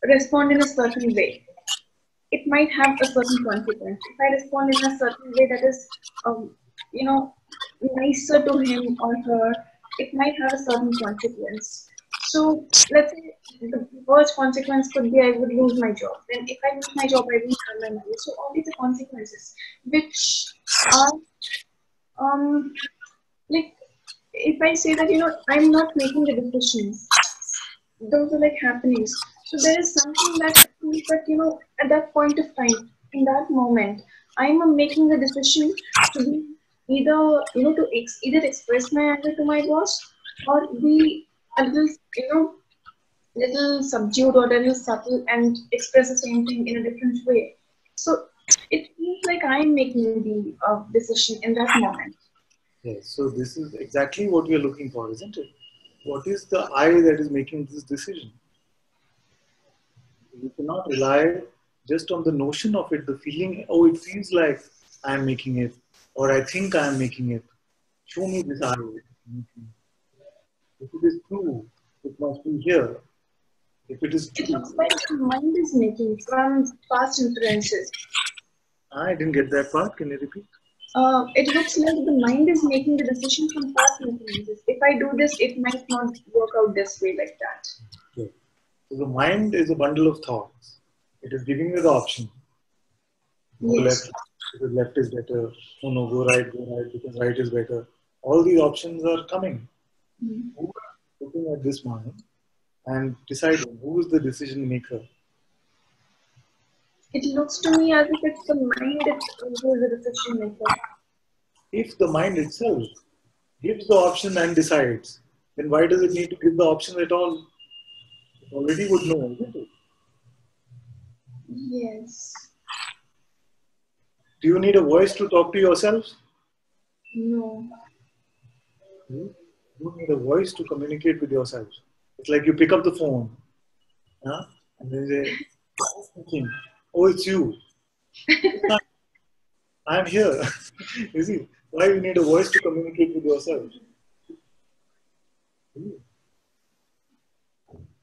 respond in a certain way, it might have a certain consequence. If I respond in a certain way that is, you know, nicer to him or her, it might have a certain consequence. So let's say the worst consequence could be I would lose my job. Then if I lose my job, I won't have my money. So all these are consequences, which are like if I say that I'm not making the decisions, those are like happenings. So there is something that feels that at that point of time, in that moment, I'm making the decision to be either to either express my anger to my boss or be a little little subdued or a little subtle and express the same thing in a different way. So it feels like I'm making the decision in that moment. Yes. So this is exactly what we are looking for, isn't it? What is the I that is making this decision? You cannot rely just on the notion of it, the feeling, oh, it feels like I'm making it, or I think I'm making it. Show me this I. If it is true, it must be here. If it is It true, looks like the mind is making from past influences. I didn't get that part. Can you repeat? It looks like the mind is making the decision from past influences. If I do this, it might not work out this way like that. Yes. So the mind is a bundle of thoughts. It is giving you the option. Go Yes. left, because left is better. Oh no, go right, because right is better. All these options are coming. Mm. Who is looking at this mind and deciding who is the decision maker? It looks to me as if it's the mind itself who is the decision maker. If the mind itself gives the option and decides, then why does it need to give the option at all? It already would know, isn't it? Yes. Do you need a voice to talk to yourself? No. You need a voice to communicate with yourself. It's like you pick up the phone, huh? And then you say, oh, it's you. I'm here. You see, why you need a voice to communicate with yourself?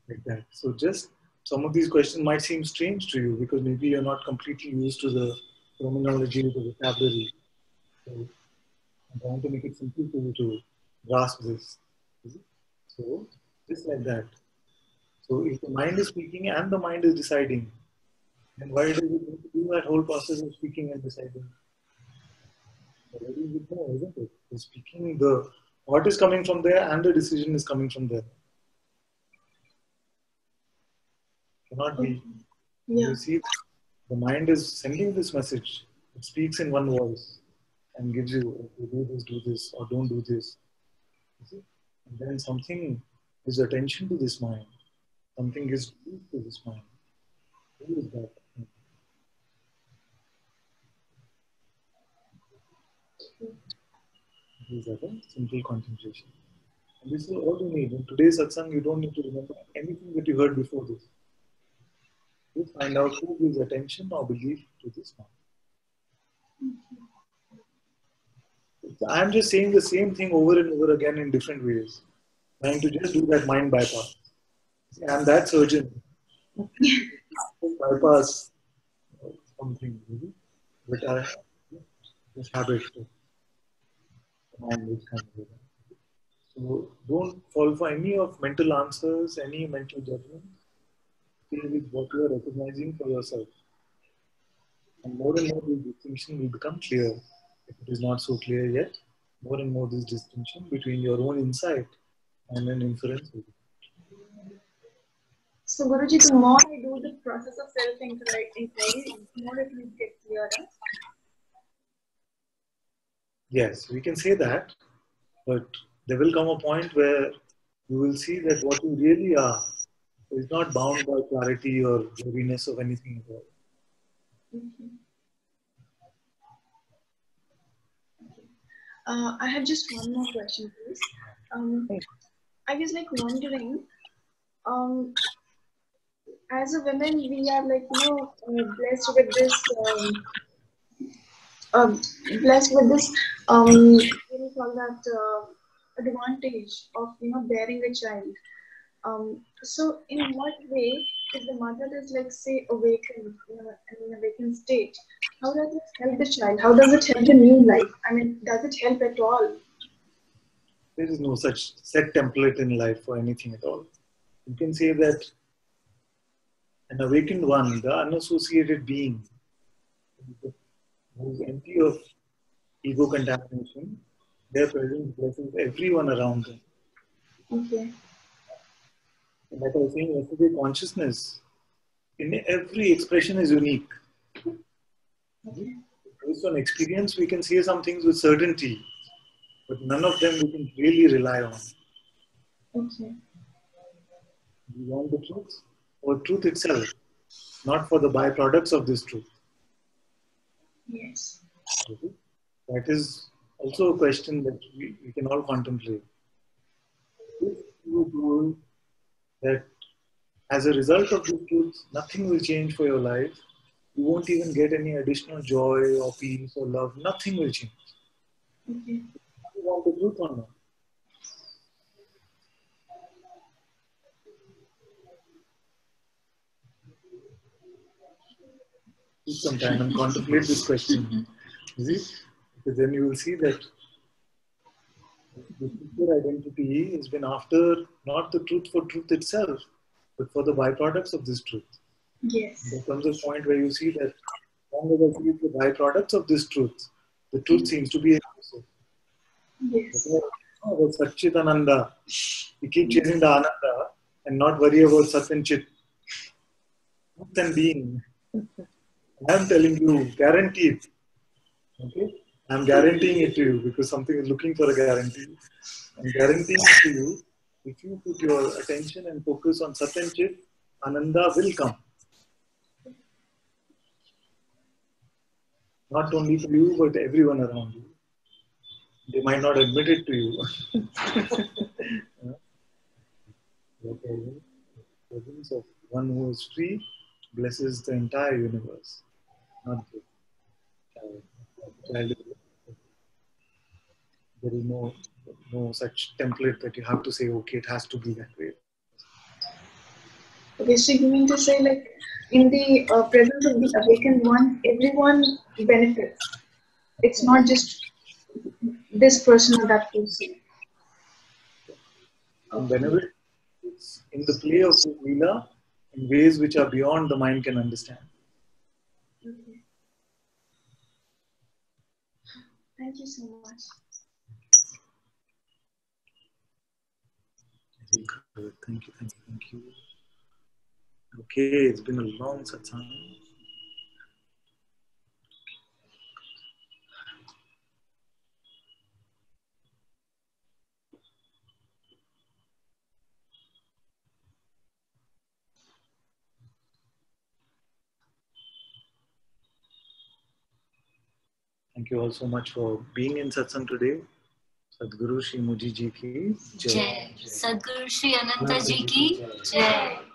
Like that. So just some of these questions might seem strange to you because maybe you're not completely used to the terminology, the vocabulary. So I'm trying to make it simple for you to grasp this. So just like that. So if the mind is speaking and the mind is deciding, then why do we need to do that whole process of speaking and deciding? Already we know, isn't it? The speaking, the what is coming from there and the decision is coming from there. Cannot be. Yeah. You see, the mind is sending this message. It speaks in one voice and gives you, okay, do this, or don't do this. You see? And then something is attention to this mind. Something is due to this mind. Who is that? This is a simple contemplation. And this is all you need. In today's satsang, you don't need to remember anything that you heard before this. Just find out who gives attention or belief to this mind. I'm just saying the same thing over and over again in different ways. Trying to just do that mind bypass. I'm that surgeon. Bypass something, really. But I just habit of mind which comes with it. So don't fall for any of mental answers, any mental judgments. Stay with what you are recognizing for yourself. And more this distinction will become clear. If it is not so clear yet, more and more this distinction between your own insight and an inference will become. So Guruji, the more I do the process of self-inquiry, the more it will get clearer. Yes, we can say that, but there will come a point where you will see that what you really are is not bound by clarity or weariness of anything at all. Okay. I have just one more question, please. I was like wondering, as a woman, we are like, blessed with this, what do you call that, advantage of, bearing a child. So in what way, if the mother is like, say, awakened, in an awakened state, how does it help the child? How does it help the new life? I mean, does it help at all? There is no such set template in life for anything at all. You can say that an awakened one, the unassociated being, who is empty of ego contamination, their presence blesses everyone around them. Okay. Like I was saying yesterday, consciousness in every expression is unique. Okay. Based on experience, we can say some things with certainty, but none of them we can really rely on. Okay. We want the truth or truth itself, not for the byproducts of this truth. Yes. Okay? That is also a question that we can all contemplate. If you do that as a result of this truth, nothing will change for your life. You won't even get any additional joy or peace or love. Nothing will change. Okay. You want the truth or not? Take some time and contemplate this question. You see? Because then you will see that the future identity has been after not the truth for truth itself, but for the byproducts of this truth. Yes. There comes a point where you see that as long as I see the byproducts of this truth, the truth seems to be elusive. Yes. About Satchit Ananda, you keep chasing the Ananda and not worry about Sat and Chit. Truth and being. I am telling you, guaranteed. Okay? I am guaranteeing it to you because something is looking for a guarantee. I am guaranteeing it to you. If you put your attention and focus on Sat and Chit, Ananda will come. Not only for you, but everyone around you. They might not admit it to you. The presence of one who is free blesses the entire universe. Not the child. There is no such template that you have to say, okay, it has to be that way. Okay, so you mean to say like in the presence of the awakened one, everyone benefits. It's not just this person or that person. And whenever it's in the play of the Leela in ways which are beyond the mind can understand. Okay. Thank you so much. Very good. Thank you, thank you, thank you. Okay, it's been a long satsang. Thank you all so much for being in satsang today. Sadhguru Shri Muji Ji ki Jai. Jai. Sadhguru Shri Ananta Ji ki Jai.